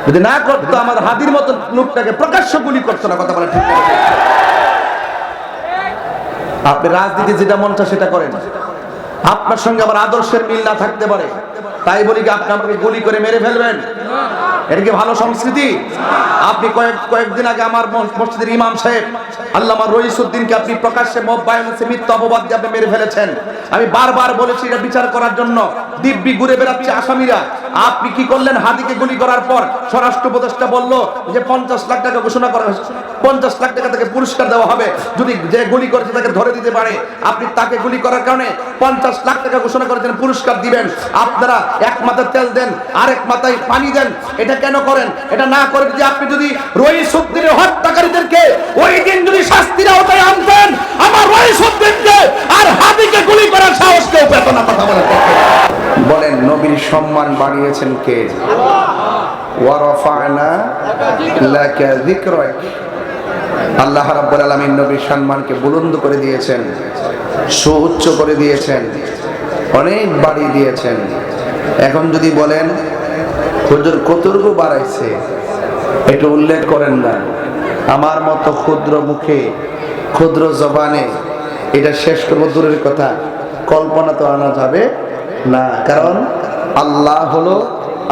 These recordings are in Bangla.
যদি না করতো আমার হাদির মতো লোকটাকে প্রকাশ্য গুলি করতো না। কথা বলে ঠিক না? আপনি রাজনীতি যেটা মন চায় সেটা করেন, আপনার সঙ্গে আবার আদর্শের মিল না থাকতে পারে, তাই বলি কি আপনি আমাকে গুলি করে মেরে ফেলবেন? এটা কি ভালো সংস্কৃতি? আপনি কয়েকদিন আগে আমার মসজিদের ইমাম সাহেব আল্লামা রইসউদ্দিনকে আপনি প্রকাশ্যে মব ভায়োলেন্সে মিথ্যা অপবাদ দিয়ে আপনি মেরে ফেলেছেন। আমি বারবার বলেছি এটা বিচার করার জন্য, দিব্যি ঘুরে বেড়াচ্ছে আসামিরা। আপনি কি করলেন? হাদিকে গুলি করার পর স্বরাষ্ট্র উপদেষ্টা বলল যে 50 লাখ টাকা ঘোষণা করা হয়েছে, 50 লাখ টাকা তাকে পুরস্কার দেওয়া হবে যদি যে গুলি করেছে তাকে ধরে দিতে পারে। আপনি তাকে গুলি করার কারণে 50 লাখ টাকা ঘোষণা করেছেন, পুরস্কার দিবেন। আপনারা এক মাথায় তেল দেন, আরেক মাথায় পানি দেন। এটা কেন করেন? এটা না করে যে আপনি যদি রইসউদ্দিনের হত্যাকারীদেরকে ওই দিন যদি শাস্তির আওতায় আনতেন, আমার রইসউদ্দিনকে আর হাদিকে গুলি করার সাহস কেউ পেত না। কথা বলেন, নবীর সম্মান বাড়িয়েছেন কে? ওয়া রাফা'না লাকা যিকরাক। আল্লাহ রাব্বুল আলামিন নবীর সম্মানকে বুলন্দ করে দিয়েছেন, সুউচ্চ করে দিয়েছেন, অনেক বাড়িয়ে দিয়েছেন। এখন যদি বলেন হুজুর কতটুকু বাড়াইছে একটু উল্লেখ করেন না, আমার মতো ক্ষুদ্র মুখে ক্ষুদ্র জবানে এটা শেষ করবো দূরের কথা, কল্পনা তো আনা যাবে না। কারণ আল্লাহ হলো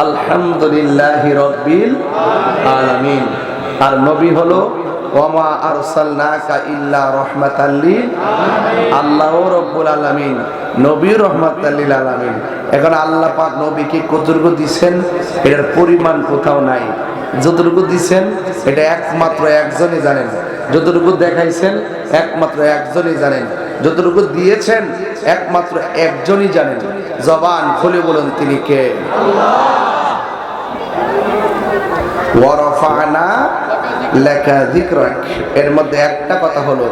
আলহামদুলিল্লাহি রাব্বিল আলামিন, আর নবী হলো ওয়ামা আরসালনাকা ইল্লা রাহমাতাল লিল আলামিন। আল্লাহু রাব্বুল আলামিন, নবী রাহমাতাল লিল আলামিন। এখন আল্লাহ পাক নবীকে কতটুকু দিবেন এর পরিমাণ কোথাও নাই। যতটুকু দিবেন এটা একমাত্র একজনই জানেন, যতটুকু দেখাইছেন একমাত্র একজনই জানেন, যতটুকু দিয়েছেন একমাত্র একজনই জানেন। জবান খুলে বলুন তিনি কে? ওয়া রাফা'না লাকা যিকরাক। এর মধ্যে একটা কথা হলো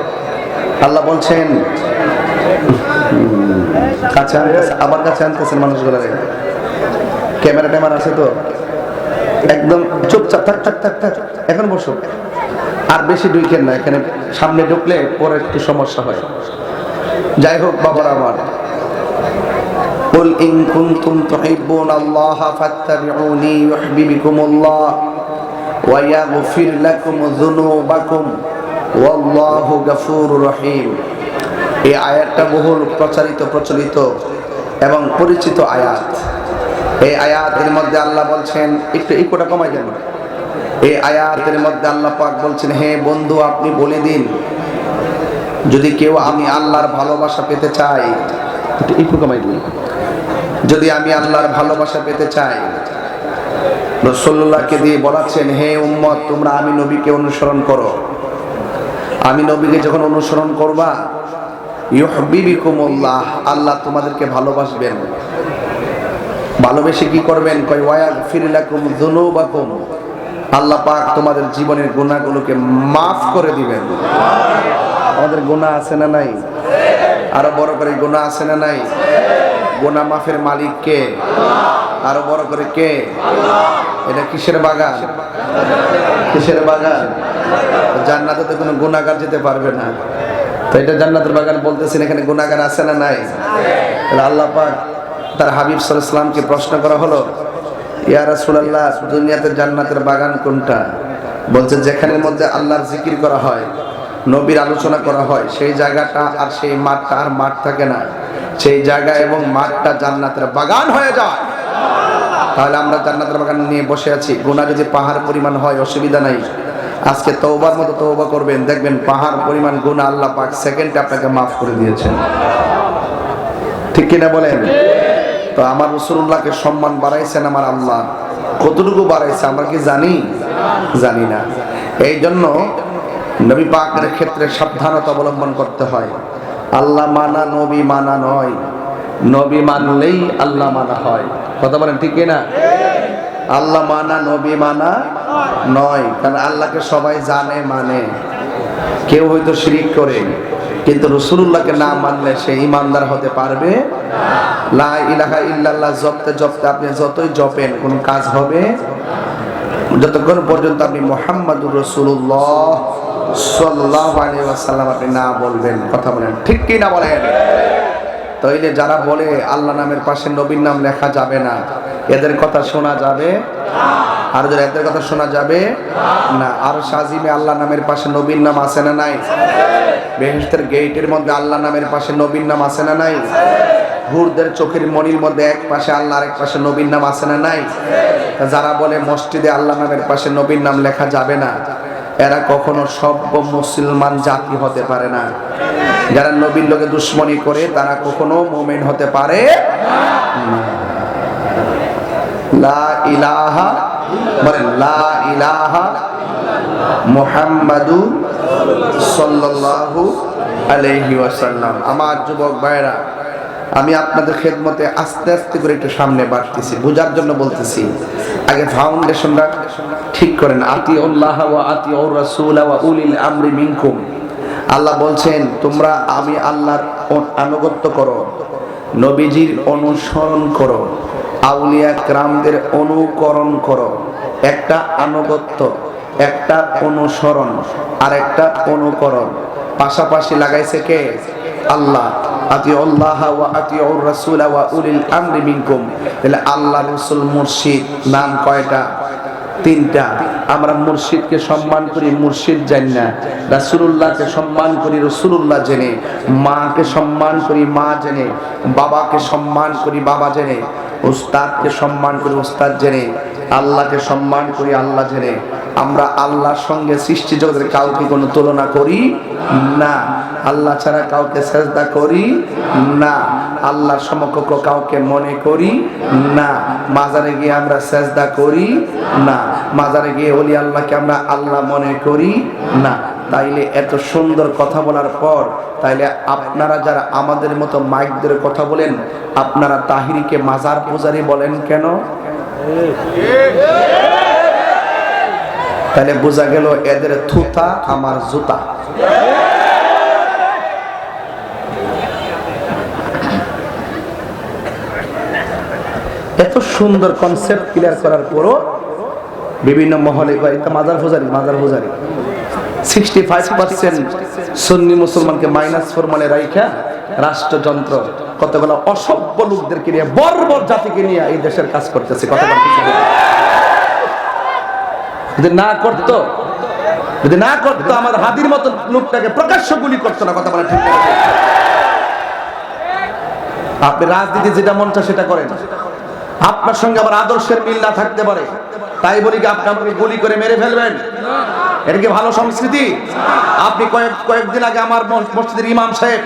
আল্লাহ বলছেন, কাছে আবার কাছে আনতেছেন মানুষগুলো, ক্যামেরা ট্যামেরা আছে তো একদম চুপচাপ থাক থাক থাক থাক, এখন বসো, আর বেশি ঢুকেন না, এখানে সামনে ঢুকলে পরে একটু সমস্যা হয়। যাই হোক বাবার আমার, কুল ইন কুনতুম তুহিব্বুনাল্লাহা ফাত্তাবিউনি ইউহিব্বুকুমুল্লাহ ওয়া ইয়াগফির লাকুম যুনুবাকুম ওয়াল্লাহু গফুরুর রহিম। এই আয়াতটা বহুল প্রচলিত এবং পরিচিত আয়াত। এই আয়াতের মধ্যে আল্লাহ বলছেন, একটু ইকোটা কমাই দেন। এই আয়াতের মধ্যে আল্লাহ পাক বলছেন, হে বন্ধু আপনি বলে দিন যদি কেউ আমি আল্লাহর ভালোবাসা পেতে চাই, একটু ইকো কমাই দিন, যদি আমি আল্লাহর ভালোবাসা পেতে চাই, রাসূলুল্লাহকে দিয়ে বলাচ্ছেন, হে উম্মত তোমরা আমি নবীকে অনুসরণ করো। আমি নবীকে যখন অনুসরণ করবা ইউহিব্বুকুমুল্লাহ, আল্লাহ তোমাদেরকে ভালোবাসবেন। ভালোবেসে কি করবেন? কয় ওয়া ইয়াগফির লাকুম যুনুবাকুম, আল্লাহ পাক তোমাদের জীবনের গুনাহগুলোকে মাফ করে দিবেন। আমাদের গুনাহ আছে না নাই? আরো বড় করে গুনাহ আছে না নাই? গুনাহ মাফের মালিক কে? আরো বড় করে কে? এটা কিসের বাগান? কিসের বাগান? জান্নাতে তো কোনো গুনাহগার যেতে পারবে না, তো এটা জান্নাতের বাগান বলতেছেন, এখানে গুনাহগার আছে না নাই? আল্লাহ পাক তার হাবিব সাল্লাল্লাহু আলাইহি ওয়াসাল্লামকে প্রশ্ন করা হলো, ইয়া রাসূলুল্লাহ দুনিয়াতে জান্নাতের বাগান কোনটা? বলছে যেখানের মধ্যে আল্লাহর জিকির করা হয়, নবীর আলোচনা করা হয়, সেই জায়গাটা আর সেই মাঠটা আর মাঠ থাকে না, সেই জায়গা এবং মাঠটা জান্নাতের বাগান হয়ে যায়। তাহলে আমরা জান্নাতের বাগান নিয়ে বসে আছি। গুনাহ যদি পাহাড় পরিমাণ হয় অসুবিধা নাই, আজকে তওবার মতো তওবা করবেন, দেখবেন পাহাড় পরিমাণ গুনাহ আল্লাহ পাক সেকেন্ডে আপনাকে মাফ করে দিয়েছেন। ঠিক কিনা বলেন? তো আমার রাসূলুল্লাহকে সম্মান বাড়াইছেন আমার আল্লাহ, কতটুকু বাড়াইছে আমরা কি জানি? জানি না। এই জন্য নবী পাকের ক্ষেত্রে সাবধানতা অবলম্বন করতে হয়। আল্লাহ মানা নবী মানা নয়, নবী মানলেই আল্লাহ মানা হয়। কথা বলেন ঠিক কিনা? আল্লাহ মানা নবী মানা নয়, কারণ আল্লাহকে সবাই জানে মানে। কেউ হয়তো শিরিক করে, কিন্তু রাসূলুল্লাহকে না মানলে সে ঈমানদার হতে পারবে না। লা ইলাহা ইল্লাল্লাহ জপতে জপতে আপনি যতই জপেন কোনো কাজ হবে যতক্ষণ পর্যন্ত আপনি মুহাম্মাদুর রাসূলুল্লাহ সাল্লাল্লাহু আলাইহি ওয়াসাল্লাম আপনি না বলবেন। কথা বলেন ঠিক কি না বলেন? তাইলে যারা বলে আল্লাহ নামের পাশে নবীর নাম লেখা যাবে না, এদের কথা শোনা যাবে না। আর যদি এদের কথা শোনা যাবে না। আর শাজিমে আল্লাহ নামের পাশে নবীর নাম আছে না নাই? বেহেশতের গেটের মধ্যে আল্লাহ নামের পাশে নবীর নাম আছে না নাই? হুরদের চোখের মনির মধ্যে এক পাশে আল্লাহ, আরেক পাশে নবীর নাম আছে না নাই? যারা বলে মসজিদে আল্লাহ নামের পাশে নবীর নাম লেখা যাবে না, এরা কখনো সভ্য মুসলমান জাতি হতে পারে না। যারা নবীর লোকে দুশ্মনী করে তারা কখনো মুমিন হতে পারে না। লা ইলাহা, বলেন লা ইলাহা মুহাম্মাদুর সাল্লাল্লাহু আলাইহি ওয়াসাল্লাম। আমার যুবক ভাইরা, আমি আপনাদের খেদমতে আস্তে আস্তে করে একটু সামনে বাড়তেছি, বোঝার জন্য বলতেছি। আগে ফাউন্ডেশনটা ঠিক করেন। আতিউল্লাহ ওয়া আতিউর রাসূল ওয়া উলিল আমরি মিনকুম। আল্লাহ বলছেন তোমরা আমি আল্লাহর আনুগত্য করো, নবীজির অনুসরণ করো, আউলিয়া কিরামদের অনুকরণ করো। একটা আনুগত্য, একটা অনুসরণ, আর একটা অনুকরণ পাশাপাশি লাগাইছে কে? আল্লাহ। আতিউল্লাহ ওয়া আতিউর রাসূল ওয়া উলিল আমরি মিনকুম। তাহলে আল্লাহ, রাসূল, মুর্শিদ নাম কয়টা? তিনটা। আমরা মুর্শিদকে সম্মান করি মুর্শিদ জানি না, রাসূলুল্লাহকে সম্মান করি রাসূলুল্লাহ জেনে, মাকে সম্মান করি মা জেনে, বাবাকে সম্মান করি বাবা জেনে, উস্তাদকে সম্মান করি উস্তাদ জেনে, আল্লাহকে সম্মান করি আল্লাহ জেনে। আমরা আল্লাহর সঙ্গে সৃষ্টি জগতের কাউকে কোনো তুলনা করি না। আল্লাহ ছাড়া কাউকে সেজদা করি না। আল্লাহর সমকক্ষ কাউকে মনে করি না। মাজারে গিয়ে আমরা সেজদা করি না। মাজারে গিয়ে ওলি আল্লাহকে আমরা আল্লাহ মনে করি না। তাইলে এত সুন্দর কথা বলার পর তাইলে আপনারা যারা আমাদের মতো মাইক ধরে কথা বলেন, আপনারা তাহিরিকে মাজার পূজারি বলেন কেন? তাহলে বোঝা গেল এদের থুতা আমার জুতা। এত সুন্দর কনসেপ্ট ক্লিয়ার করার পরও বিভিন্ন মহলে মাজার পূজারি, মাজার পূজারি। 65% সুন্নি মুসলমানকে -4 মানে রাইখা রাষ্ট্রযন্ত্র কতগুলো অসভ্য লোকদেরকে নিয়ে, বর্বর জাতিকে নিয়ে এই দেশের কাজ করতেছে। কতগুলো যদি না করতো, যদি না করতো আমার হাদির মতো লোকটাকে প্রকাশ্য গুলি করতো না। কথা বলা ঠিক না? আপনি রাজনীতি যেটা মন চায় সেটা করেন, আপনার সঙ্গে আবার আদর্শের মিল না থাকতে পারে, তাই বলি কি আপনি আমাকে গুলি করে মেরে ফেলবেন? এটা কি ভালো সংস্কৃতি? আপনি কয়েকদিন আগে আমার মসজিদের ইমাম সাহেব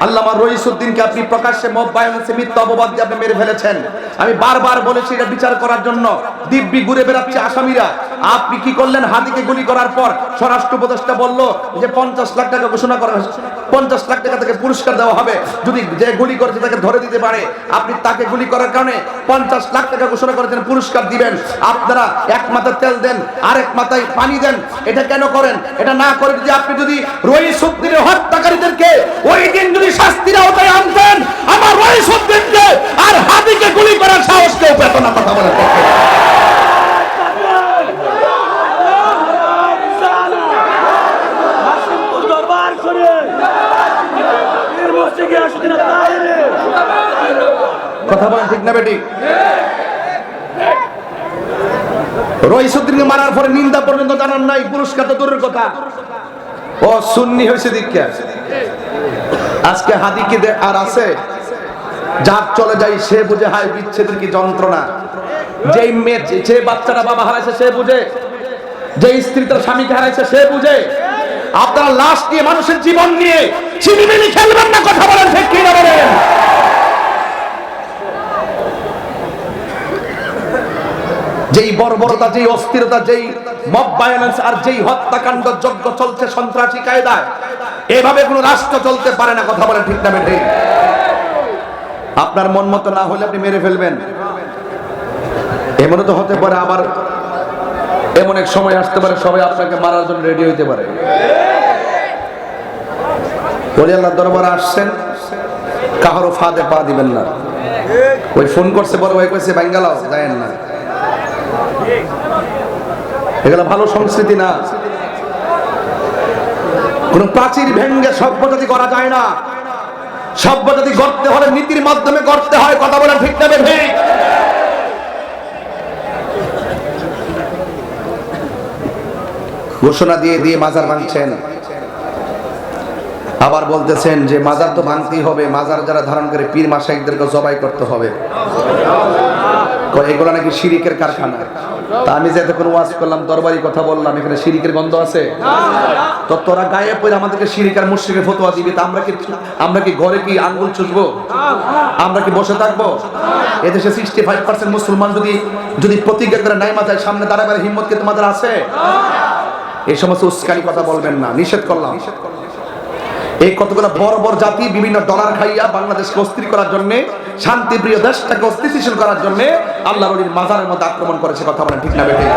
আল্লামা রইসউদ্দিনকে আপনি প্রকাশ্যে মব ভায়োলেন্সে মিথ্যা অপবাদ দিয়ে আপনি মেরে ফেলেছেন। আমি বারবার বলেছি এটা বিচার করার জন্য দিব্যি ঘুরে বেড়াচ্ছে আসামিরা। আপনি কি করলেন? হাদিকে গুলি করার পর স্বরাষ্ট্র উপদেষ্টা বলল যে 50 লাখ টাকা ঘোষণা করা হয়েছে, 50 লাখ টাকা থেকে পুরস্কার দেওয়া হবে যদি যে গুলি করেছে তাকে ধরে দিতে পারে। আপনি তাকে গুলি করার কারণে 50 লাখ টাকা ঘোষণা করেছেন, পুরস্কার দিবেন। আপনারা এক মাথায় তেল দেন, আরেক মাথায় পানি দেন। এটা কেন করেন? এটা না করে যদি আপনি যদি রইসউদ্দিনের হত্যাকারীদেরকে ওই দিন যদি শাস্তির আওতায় আনতেন, আমার রইসউদ্দিনকে আর হাদিকে গুলি করার সাহস কেউ পেত না। কথা বলেন কথা বলেন ঠিক না বেটি? রইসউদ্দিনকে মারার পরে নিন্দা পর্যন্ত জানার নাই, পুরস্কার তো দূরের কথা। ও সুন্নি হয়েছে দীক্ষা। আজকে হাদিকে আর আছে যার চলে যায় সে বুঝে হায় বিচ্ছেদের কি যন্ত্রণা। যেই মেয়ে, যে বাচ্চাটা বাবা হারাইছে সে বুঝে, যে স্ত্রী তার স্বামীকে হারাইছে সে বুঝে। আপনারা লাশ নিয়ে, মানুষের জীবন নিয়ে ছিনিমিনি খেলবেন না। কথা বলেন ঠিক কি না বলেন? যেই বর্বরতা, যেই অস্থিরতা, যেই মব ভায়োলেন্স আর যেই হত্যাকাণ্ড যজ্ঞ চলছে সন্ত্রাসী কায়দায়, এভাবে কোনো রাষ্ট্র চলতে পারে না। কথা বলেন ঠিক না বেঠিক? আপনার মন মতো না হলে আপনি মেরে ফেলবেন, এমনও তো হতে পারে। আবার এমন এক সময় আসতে পারে সবাই আপনাকে মারার জন্য রেডি হইতে পারে। ওলি আল্লাহর দরবারে আসছেন, কাহারও ফাঁদে পা দিবেন না। ওই ফোন করছে বড় ভাই কইছে বাঙ্গালাও যায়েন না। এগুলো ভালো সংস্কৃতি না। কোন প্রাচীর ভেঙ্গে সভ্যজাতি করা যায় না। সভ্যজাতি গড়তে হলে নীতির মাধ্যমে গড়তে হয়। কথা বলেন ঠিক না ঠিক? ঘোষণা দিয়ে দিয়ে মাজার ভাঙছেন, আবার বলতেছেন যে মাজার তো ভাঙতেই হবে, মাজার যারা ধারণ করে পীর মাশাইখদেরকে জবাই করতে হবে। এগুলো নাকি শিরিকের কারখানা। তা আমি যে এতক্ষণ ওয়াজ করলাম, দরবারি কথা বললাম, এখানে শিরিকের গন্ধ আছে? তো তোরা গায়ে পড়ে আমাদেরকে শিরিক আর মুশরিকের ফতোয়া দিবি, তা আমরা কি ঘরে কি আঙ্গুল চুষবো? আমরা কি বসে থাকবো? এদেশে 65% মুসলমান যদি প্রতিজ্ঞা করে নাই মাথায় সামনে দাঁড়াবার হিম্মত কি তোমাদের আছে? এই সমস্ত উস্কানি কথা বলবেন না, নিষেধ করলাম। এই কতগুলো বড় বড় জাতি বিভিন্ন ডলার খাইয়া বাংলাদেশকে অস্থির করার জন্য, শান্তিপ্রিয় দেশটাকে অস্থিতিশীল করার জন্য আল্লাহর ওলির মাজারের মধ্যে আক্রমণ করেছে। কথা বলেন ঠিক না বেঠিক?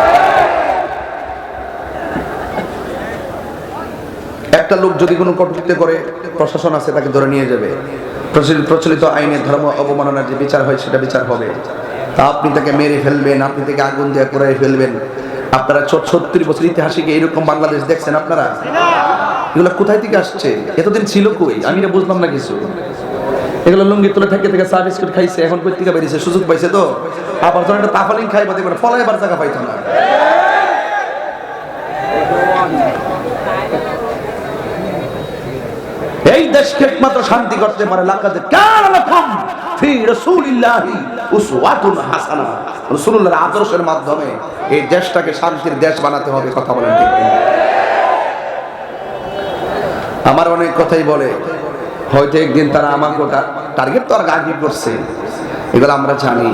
একটা লোক যদি কোনো কটূক্তি করে, প্রশাসন আছে তাকে ধরে নিয়ে যাবে। প্রচলিত আইনে ধর্ম অবমাননার যে বিচার হয় সেটা বিচার হবে। তা আপনি তাকে মেরে ফেলবেন, আপনি তাকে আগুন দিয়ে পুড়িয়ে ফেলবেন। আপনারা 70 বছর ইতিহাসে কি এরকম বাংলাদেশ দেখছেন আপনারা? এগুলো কোথায় থেকে আসছে? এতদিন ছিল কই? আমি এটা বুঝলাম না কিছু। এগুলো লুঙ্গি তুলে থেকে চা বিস্কুট খাইছে, এখন কই থেকে বেরিয়েছে, সুযোগ পাইছে তো। আবার যখন একটা তাফালিং খাইবা দেখবেন ফলাই বার জায়গা পাইতো না। এই দেশকে একমাত্র শান্তি করতে পারে লাকাদ কানা লাকুম ফি রাসূলিল্লাহি উসওয়াতুন হাসানাহ। রাসূলুল্লাহর আদর্শের মাধ্যমে এই দেশটাকে শান্তির দেশ বানাতে হবে। কথা বলেন ঠিক কিনা? আমার অনেক কথাই বলে, হয়তো একদিন তারা আমাকে টার্গেট তো আর আগে করছে, এগুলো আমরা জানি।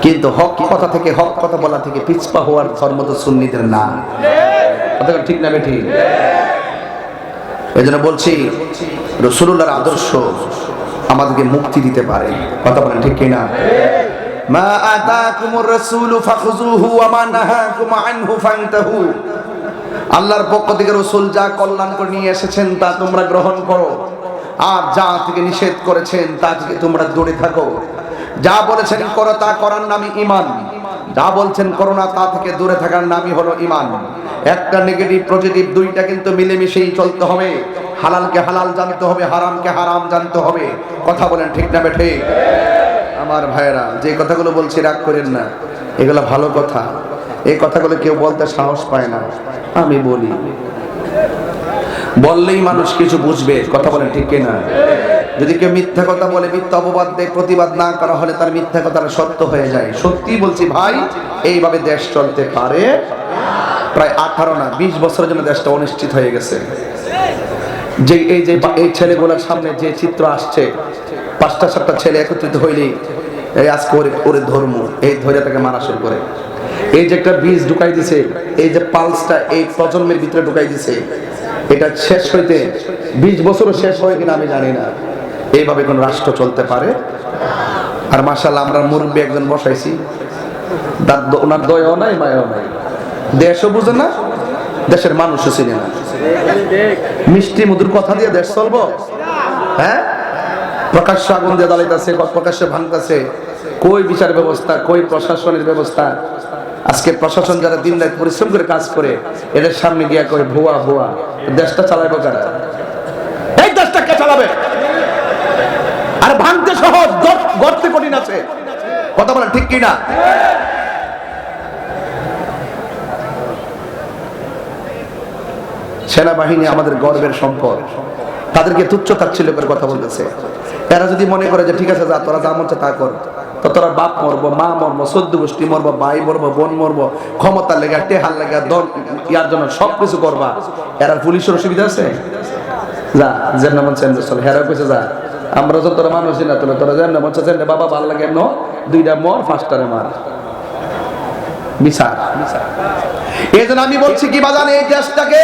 কিন্তু হক কথা থেকে, হক কথা বলা থেকে পিছপা হওয়ার ধর্ম তো সুন্নিদের না। কথা ঠিক না বেঠিক? এই জন্য বলছি, রাসূলুল্লাহর আদর্শ আমাদেরকে মুক্তি দিতে পারে। কথা বলেন ঠিক কিনা? মা আতাকুমুর রাসূলু ফাখুযুহু ওয়া মা নাহাকুম আনহু ফান্তাহু। আল্লাহর পক্ষ থেকে রাসূল যা কল্যাণ করে নিয়ে এসেছেন তা তোমরা গ্রহণ করো, আর যা থেকে নিষেধ করেছেন তা থেকে তোমরা দূরে থাকো। যা বলেছেন করো তা করার নামই ঈমান, যা বলছেন করো না তা থেকে দূরে থাকার নামই হলো ঈমান। একটা নেগেটিভ পজিটিভ দুইটা কিন্তু মিলেমিশেই চলতে হবে। হালালকে হালাল জানতে হবে, হারামকে হারাম জানতে হবে। কথা বলেন ঠিক না বেঠিক? আমার ভাইয়েরা, যে কথাগুলো বলছি রাগ করেন না, এগুলো ভালো কথা। এই কথাগুলো কেউ বলতে সাহস পায় না, আমি বলি। বললেই মানুষ কিছু বুঝবে। কথা বলেন ঠিক কিনা? যদি কেউ মিথ্যা কথা বলে, মিথ্যা অপবাদ দেয়, প্রতিবাদ না করা হলে তার মিথ্যা কথাটা সত্য হয়ে যায়। সত্যি বলছি ভাই, এইভাবে দেশ চলতে পারে। প্রায় 18 না 20 বছরের জন্য দেশটা অনিশ্চিত হয়ে গেছে। যে এই ছেলেগুলোর সামনে যে চিত্র আসছে, 5টা-7টা ছেলে একত্রিত হইলেই এই আজকে ওরে ধর্ম, এই ধরে তাকে মারা শুরু করে। এই যে একটা বীজ ঢুকাই দিছে, এই যে পালসটা এই প্রজন্মের ভিতরে ঢুকাই দিছে, এটা শেষ হইতে 20 বছরও শেষ হয় কিনা আমি জানি না। এইভাবে কোন রাষ্ট্র চলতে পারে? আর মাশাআল্লাহ আমরা মুরব্বী একজন বসাইছি, ওনার দয়াও নাই মায়াও নাই, দেশও বুঝে না, দেশের মানুষও চিনে না। মিষ্টি মধুর কথা দিয়ে দেশ চলবো? হ্যাঁ, প্রকাশ্য আগুন দিয়ে জ্বালাইতেছে, প্রকাশ্যে ভাঙতেছে। কই বিচার ব্যবস্থা, কই প্রশাসনের ব্যবস্থা? আজকে প্রশাসন যারা দিন রাত পরিশ্রম করে কাজ করে, এদের সামনে গিয়া করে ভুয়া ভুয়া, দেশটা চালাইবো কারা? এই দেশটা কে চালাবে? আর ভাঙতে সহজ, গড়তে কঠিন আছে। কথা বলেন ঠিক কিনা? সেনাবাহিনী আমাদের গর্বের সম্পদ, তাদেরকে তুচ্ছ তাচ্ছিল্য করে কথা বলতেছে। এরা যদি মনে করে যে ঠিক আছে, যা তোরা যা মন চায় তা কর, তো তোরা বাপ মরবো, মা মরবো, 14 গোষ্ঠী মরবো, ভাই মরবো, বোন মরবো, ক্ষমতার লেগে, টেহার লেগে, ইয়ার জন্য সবকিছু করবা। এরা পুলিশের অসুবিধা আছে? যা যেমন মন চায় চল। হেরা কইছে যা, আমরা তো তোরা মানুষই না, তোরা যেমন মন চায় বাবা ভাল লাগে এমন 2টা মর, 5টারে মার, বিচার। এই জন্য আমি বলছি কি বাজান, এই দেশটাকে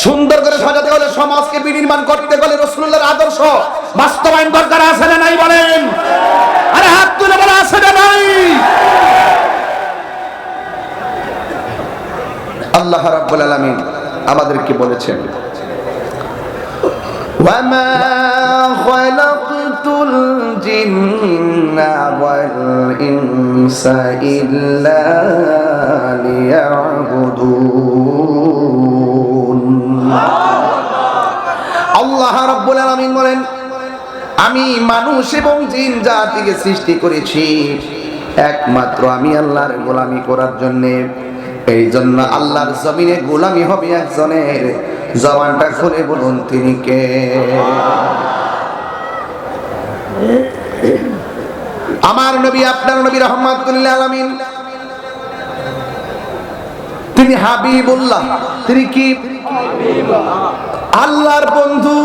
সুন্দর করে সাজাতে হলে, সমাজকে বিনির্মাণ করতে হলে রাসূলুল্লাহর আদর্শ বাস্তবায়ন দরকার আছে না নাই বলেন? আরে হাত তুলে বলা আছে না নাই? আল্লাহ রাব্বুল আলামিন আমাদেরকে বলেছেন, ওয়ামা খালাকতুল জিন্না ওয়াল ইনসা ইল্লা লিয়াবুদুন। আল্লাহ রাব্বুল আলামিন বলেন, আমি মানুষ এবং জিন জাতিকে সৃষ্টি করেছি একমাত্র আমি আল্লাহর গোলামি করার জন্য। এই জন্য আল্লাহর জমিনে গোলামি হবে একজনের, জবানটা খুলে বলুন তিনি কে? আমার নবী, আপনার নবী রাহমাতুল লিল আলামিন, তিনি হাবিবুল্লাহ। তিনি কি? আল্লাহর বন্ধু।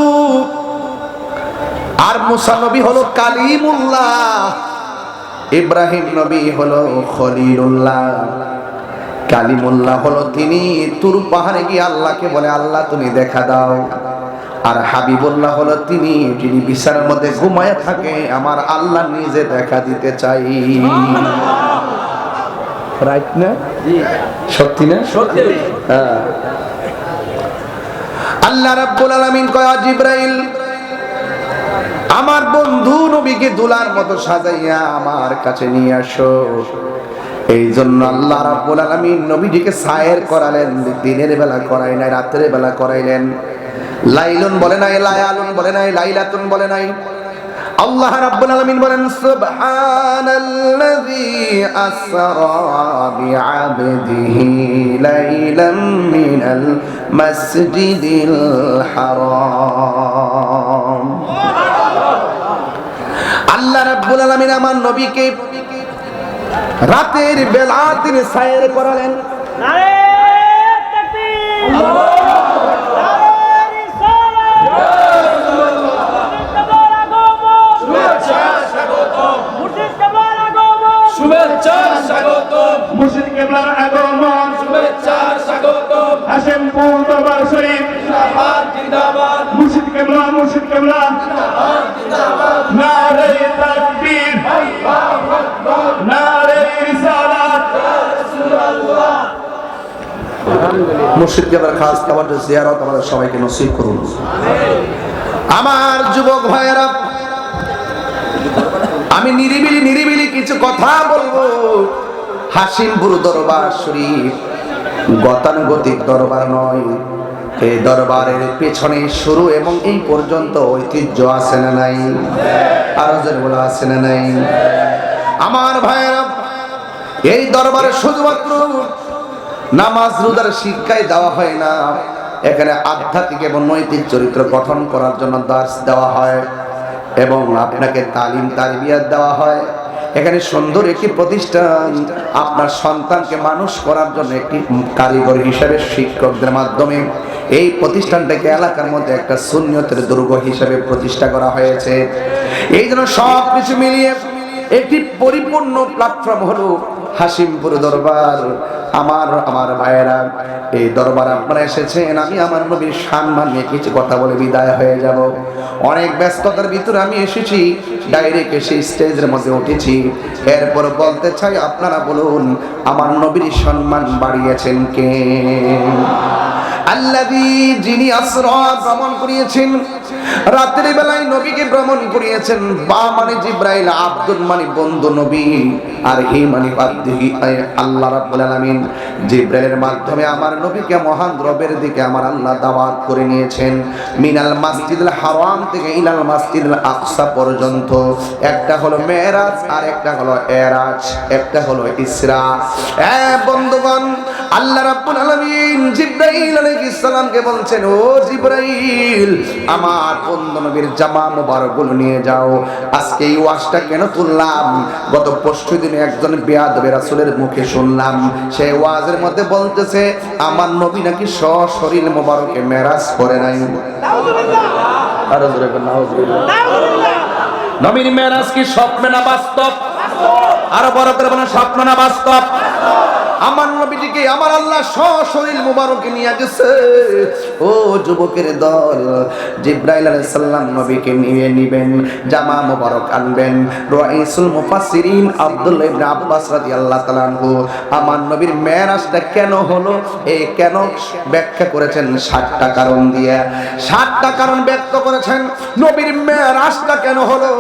আর মুসা নবী হলো কালিমুল্লাহ, ইব্রাহিম নবী হলো খলিলুল্লাহ। কালিমুল্লাহ হলো তিনি তুর পাহাড়ে গিয়ে আল্লাহকে বলে, আল্লাহ তুমি দেখা দাও। আর হাবিবুল্লাহ হলো তিনি যিনি বিছানার মধ্যে ঘুমায় থাকে, আমার আল্লাহ নিজে দেখা দিতে চাই। রাইট না? সত্যি না? সত্যি। হ্যাঁ। আল্লাহ রাব্বুল আলামিন কয়, জিবরাইল আমার বন্ধু নবীকে দুলার মতো সাজাইয়া আমার কাছে নিয়ে আসো। এই জন্য আল্লাহ রাব্বুল আলামিন নবীজিকে সায়ের করালেন, দিনের বেলা করাই নাই, রাতের বেলা করাইলেন। লাইলুন বলে নাই, লায়ালুন বলে নাই, লাইলাতুন বলে নাই। আল্লাহ রাব্বুল আলামিন বলেন, সুবহানাল্লাযী আসরা বিআবদিহি লাইলাম মিনাল মাসজিদিল হারাম। আল্লাহ রাব্বুল আলামিন আমার নবীকে রাতের বেলা তিনি সায়ের করালেন। নারে তাকবীর, আল্লাহু মুর্শিদ কেবলার আগমন, শুভেচ্ছা স্বাগতম। হাশেমপুর দরবার শরীফ জিন্দাবাদ জিন্দাবাদ। মুর্শিদ কেবলা, মুর্শিদ কেবলা জিন্দাবাদ জিন্দাবাদ। নারে তাকবীর, আল্লাহু আকবার। নারে রিসালাত, ইয়া রাসূলুল্লাহ। মুর্শিদ কেবলার খাস তাওয়াজ্জুহ জিয়ারত আমাদের সবাইকে নসিব করুন। আমিন। আমার যুবক ভাইয়েরা, আমি নিরিবিলি কিছু কথা বলবো। হাশিমপুর দরবার শরীফ গতানুগতিক দরবার নয়। এই দরবারের পেছনে শুরু এবং এই পর্যন্ত ঐতিহ্য আছে না নাই? আরো জোরে বলা আছে না নাই? আমার ভাইয়েরা, এই দরবারে শুধুমাত্র নামাজ রোজার শিক্ষাই দেওয়া হয় না, এখানে আধ্যাত্মিক এবং নৈতিক চরিত্র গঠন করার জন্য দার্স দেওয়া হয় এবং আপনাকে তালিম তারবিয়াত দেওয়া হয়। এখানে সুন্দর একটি প্রতিষ্ঠান, আপনার সন্তানকে মানুষ করার জন্য একটি কারিগর হিসেবে শিক্ষকদের মাধ্যমে এই প্রতিষ্ঠানটাকে এলাকার মধ্যে একটা সুন্নতের দুর্গ হিসেবে প্রতিষ্ঠা করা হয়েছে। এই জন্য সব কিছু মিলিয়ে একটি পরিপূর্ণ প্ল্যাটফর্ম হলো হাশিমপুর দরবার। আমার ভাইয়েরা, এই দরবার আপনারা এসেছেন, আমি আমার নবীর সম্মান নিয়ে কিছু কথা বলে বিদায় হয়ে যাব। অনেক ব্যস্ততার ভিতরে আমি এসেছি, ডাইরেক্ট এসে স্টেজের মধ্যে উঠেছি। এরপর বলতে চাই, আপনারা বলুন আমার নবীর সম্মান বাড়িয়েছেন কে? আল্লাযী, যিনি আসরা ভ্রমণ করিয়েছেন, রাতের বেলায় নবীকে ভ্রমণ করিয়েছেন। বা মানে জিবরাইল, আব্দুল মানে বন্ধু নবী, আর হি মানে বাদ্দিহি আল্লাহ রাব্বুল আলামিন। জিবরাইলের মাধ্যমে আমার নবীকে মহান রবের দিকে আমার আল্লাহ দাওয়াত করে নিয়েছেন। মিনাল মাসজিদুল হারাম থেকে ইলাল মাসজিদুল আকসা পর্যন্ত। একটা হলো মেরাজ, আর একটা হলো এরাজ, একটা হলো ইসরা। বন্ধুগণ, আল্লাহ রাব্বুল আলামিন জিবরাইল আলাইহিস সালামকে বলছেন, ও জিবরাইল, আমার বন্ধু নবীর জামা মোবারকগুলো নিয়ে যাও। আজকে এই ওয়াজটা কেন তুললাম? গত পরশু দিনে একজন বেয়াদব রাসূলের মুখে শুনলাম, সেই ওয়াজের মধ্যে বলতেছে আমার নবী নাকি সশরীর মোবারকে মেরাজ করে নাই। নাউযুবিল্লাহ, আরো জোরে বলেন নাউযুবিল্লাহ। নবীর মেরাজ কি স্বপ্ন না বাস্তব? আরো বড় করে বলেন, স্বপ্ন না বাস্তব? আমার নবীজিকে আমার আল্লাহ সশরীর মুবারকে নিয়ে গেছে। ও যুবকের দল, জিবরাইল আলাইহিস সালাম নবীকে নিয়ে নেবেন, জামা মুবারক আনবেন। রাইসুল মুফাসসিরিন আব্দুল্লাহ ইবনে আব্বাস রাদিয়াল্লাহু তাআলা আনহু আমার নবীর মেরাজটা কেন হলো, এই কেন ব্যাখ্যা করেছেন 7টা কারণ দিয়ে। 7টা কারণ ব্যক্ত করেছেন নবীর মেরাজটা কেন হলো।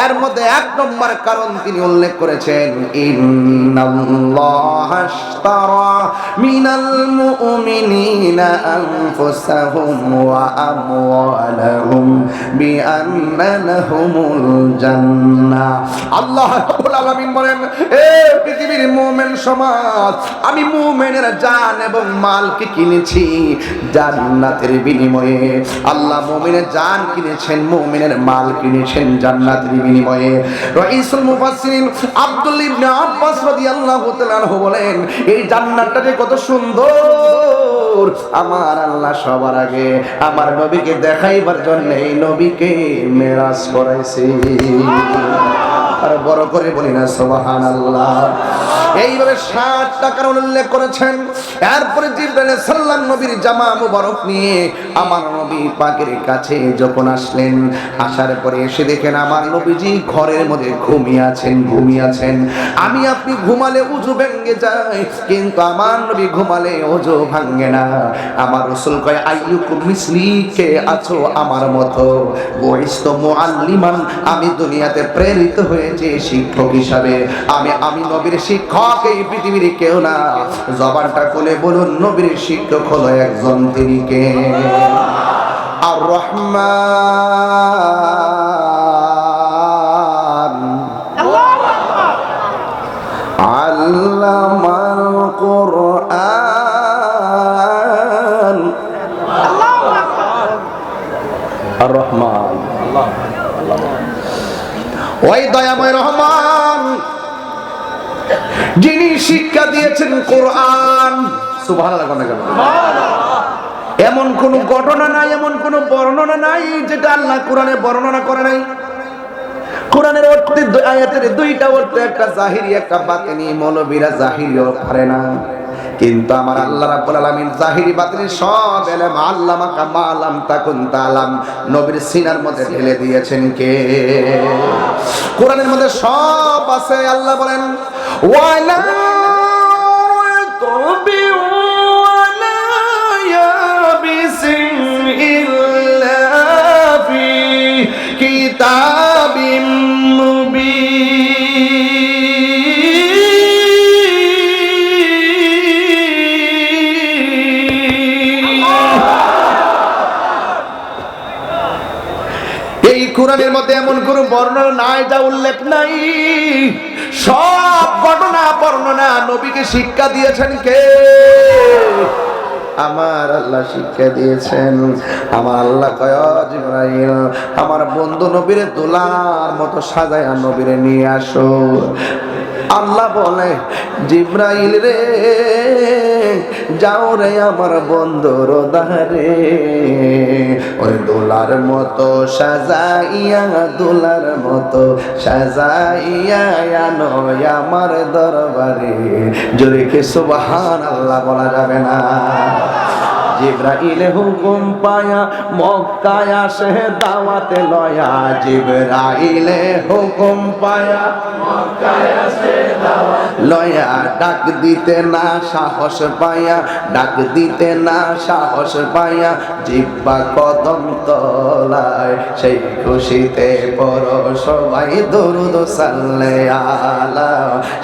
এর মধ্যে 1 নম্বর কারণ তিনি উল্লেখ করেছেন, ইন্নাল্লাহা ইশতারা মিনাল মুমিনিনা আনফুসাহুম ওয়া আমওয়ালাহুম বিআন্না লাহুমুল জান্নাহ। আল্লাহ রাব্বুল আলামিন বলেন, এ পৃথিবীর মুমিন সমাজ, আমি মুমিনের জান এবং মালকে কিনেছি জান্নাতের বিনিময়ে। আল্লাহ মুমিনের জান কিনেছেন, মুমিনের মাল কিনেছেন জান্নাতের বিনিময়ে। রাইসুল মুফাসসিরিন আব্দুল ইবনে আব্বাস রাদিয়াল্লাহু তাআলা আনহু বলেন, এই জান্নাতটা যে কত সুন্দর, আমার আল্লাহ সবার আগে আমার নবীকে দেখাইবার জন্য এই নবীকে মেরাজ করাইছে। আর বড় করে বলি না সুবহানাল্লাহ। এইভাবে 7টা কারণ উল্লেখ করেছেন। এরপরে জিবরাইল সাল্লাম নবীর জামা মুবারক নিয়ে আমার নবী পাকের কাছে যখন আসলেন, আসার পরে এসে দেখেন আমার নবীজি ঘরের মধ্যে ঘুমিয়ে আছেন। আমি আপনি ঘুমালে উযু ভেঙে যায়, কিন্তু আমার নবী ঘুমালে উযু ভাঙে না। আমার রাসূল কয়, আইয়ুকুম মিসলি, কে আছো আমার মতো? বইস্ত মুআল্লিমান, আমি দুনিয়াতে প্রেরিত হয়েছি শিক্ষক হিসাবে। আমি নবীর শিক্ষক, এই পৃথিবীর কেউ না। জবানটা খুলে বলুন, নবীর শিক্ষক হলো একজন, তিনি কে? আর রহমান আল্লামাল কুরআন। আর রহমান, ওই দয়াময় রহমান যিনি শিক্ষা দিয়েছেন কোরআন। সুবহানাল্লাহ। এমন কোন ঘটনা নাই, এমন কোন বর্ণনা নাই যেটা আল্লাহ কোরআনে বর্ণনা করে নাই। কোরআনের অর্থে আয়াতের 2টা অর্থ, একটা জাহিরি একটা বাতিনি। মৌলবীরা জাহিরিও পারে না, কিন্তু আমার আল্লাহ রাব্বুল আলামিন জাহিরি বাতিনি সব ইলম আল্লামাকা মা লাম তাকুন তাআলাম নবীর সিনার মধ্যে ঢেলে দিয়েছেন কে? কোরআনের মধ্যে সব আছে। আল্লাহ বলেন, ওয়ালা তুবি ওয়ালা ইয়াবিসিন ইল্লা ফি কিতাবিম কোরআনের মধ্যে এমন কোন বর্ণনা নাই যা উল্লেখ নাই। সব ঘটনা বর্ণনা নবীকে শিক্ষা দিয়েছেন কে? আমার আল্লাহ শিক্ষা দিয়েছেন। আমার আল্লাহ কয়, জিবরাইল আমার বন্ধু নবীরে দোলার মতো সাজায়া নবীরে নিয়ে আসো। আল্লাহ বলে, জিবরাইল রে যাও রে আমার বন্ধুর দারে, ওই দোলার মতো সাজাইয়া, দোলার মতো সাজাইয়া আনো আমার দরবারে। জোরে কে সুবহানাল্লাহ বলা যাবে না? জিবরাইল হুকুম পায়া মক্কায় আসে দাওয়াতে লয়া। জিবরাইল হুকুম পায়া মক্কায় আসে দাওয়াত লয়া। ডাক দিতে না সাহস পায়া, ডাক দিতে না সাহস পায়া, জিব্বা কদম তলায়। সেই খুশিতে পড়ো সবাই দুরূদ সাল্লে আলা।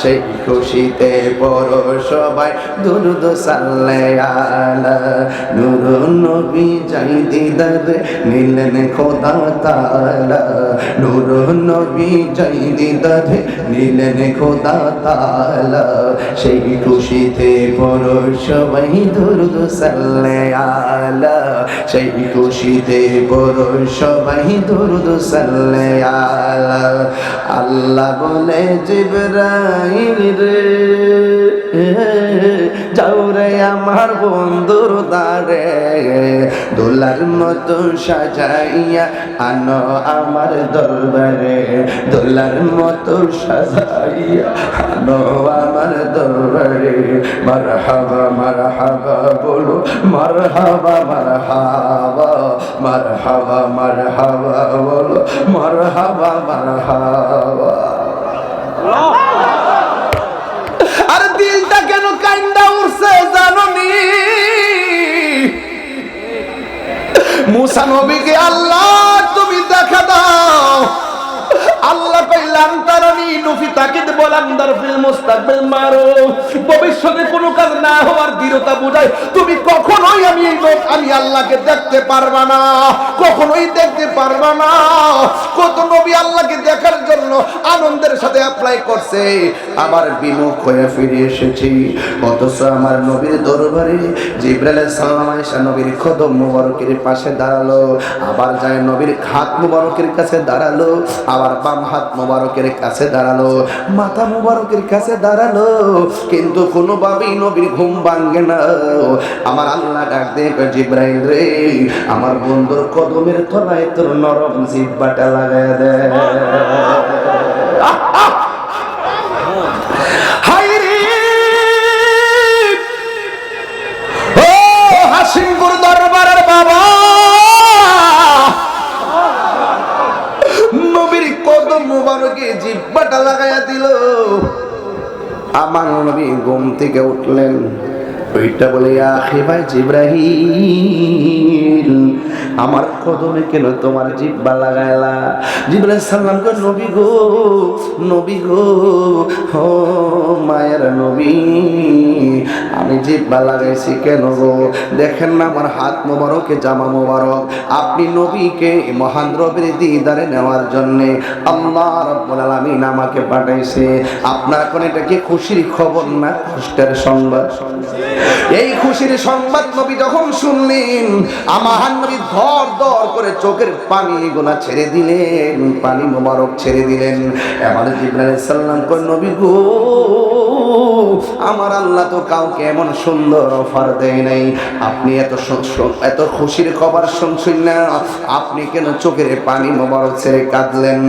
সেই খুশিতে পড়ো সবাই দুরূদ সাল্লে আলা। নূর নবী যাই দিদারে নিলেন খোদা তাআলা। নূর নবী যাই দিদারে নিলেন খোদা তাআলা। সেই খুশিতে পড়ো সবাই দুরূদ সাল্লে আলা। সেই খুশিতে পড়ো সবাই দুরূদ সাল্লে আলা। আল্লাহ বলে, জিবরাইল রে যাও রে আমার বন্ধুর দারে, দোলার মতো সাজাইয়া আনো আমার দরবারে। দোলার মতো সাজাইয়া আনো আমার দরবারে। মারহাবা মারহাবা বলো, মারহাবা মারহাবা, মারহাবা মারহাবা বলো, মারহাবা মারহাবা। আর দিলটা কেন কান্দা উঠছে জানোনি? মুসা নবীকে আল্লাহ তুমি দেখা দাও। আল্লাহ কইলাম তারানি ফি তাকিদ বলান দার ফিল মুস্তাকবিল মারুফ, ভবিষ্যতে কোনো কাজ না হওয়ার দৃঢ়তা বোঝায় তুমি কখনোই আমি আল্লাহকে দেখতে পারবা না, কখনোই দেখতে পারবা না। কত নবী আল্লাহকে দেখার জন্য আনন্দের সাথে অ্যাপ্লাই করছে, আবার বিমুখ হয়ে ফিরে এসেছি। অথচ আমার নবীর দরবারে জিবরাইল আলাইহিস সালাম আয়েশা নবীর কদম মুবারকের পাশে দাঁড়ালো, আবার যায় নবীর হাত মুবারকের কাছে দাঁড়ালো, আবার বাম হাত মুবারকের কাছে দাঁড়ালো, মাথা মুবারকের কাছে দাঁড়ালো, কিন্তু কোনোভাবেই নবীর ঘুম ভাঙে না। আমার আল্লাহ ডাক দিয়ে কয়, জিবরাইল রে, আমার বন্ধুর কদমের তলায় তোর নরম জিহ্বাটা লাগায় দে। হাসিমপুর দরবারের বাবা নবীর কদম মুবারকে জিহ্বাটা লাগাইয়া দিল। আমার নবী ঘুম থেকে উঠলেন, ওইটা বলে আখি ভাই জিবরাইল, আমার কদমে কেন তোমার জিহ্বা লাগাইলা? জিবরাইল সালাম কই, নবী গো, নবী গো, ও মায়ের নবী, আমি জিহ্বা লাগাইছি কেন গো? দেখেন না আমার হাত মোবারকে জামা মোবারক, আপনি নবীকে মহান রবের দিদারে নেওয়ার জন্যে আল্লাহ রাব্বুল আলামিন আমাকে পাঠাইছে। আপনার কোন এটা কি খুশির খবর না কষ্টের সংবাদ? এই খুশির সংবাদ নবী যখন শুনলেন, আমার নবী ধর ধর করে চোখের পানি গোনা ছেড়ে দিলেন, পানি মোবারক ছেড়ে দিলেন। এবার জিবরাইল আলাইহিস সালাম কই, নবী গো, আমার আল্লাহ তো কাউকে এমন সুন্দর অফার দেয় নাই, আপনি এত খুশির খবর শুনছেন না, আপনি কেন চোখের পানি মোবারক ছেড়ে কাঁদলেন?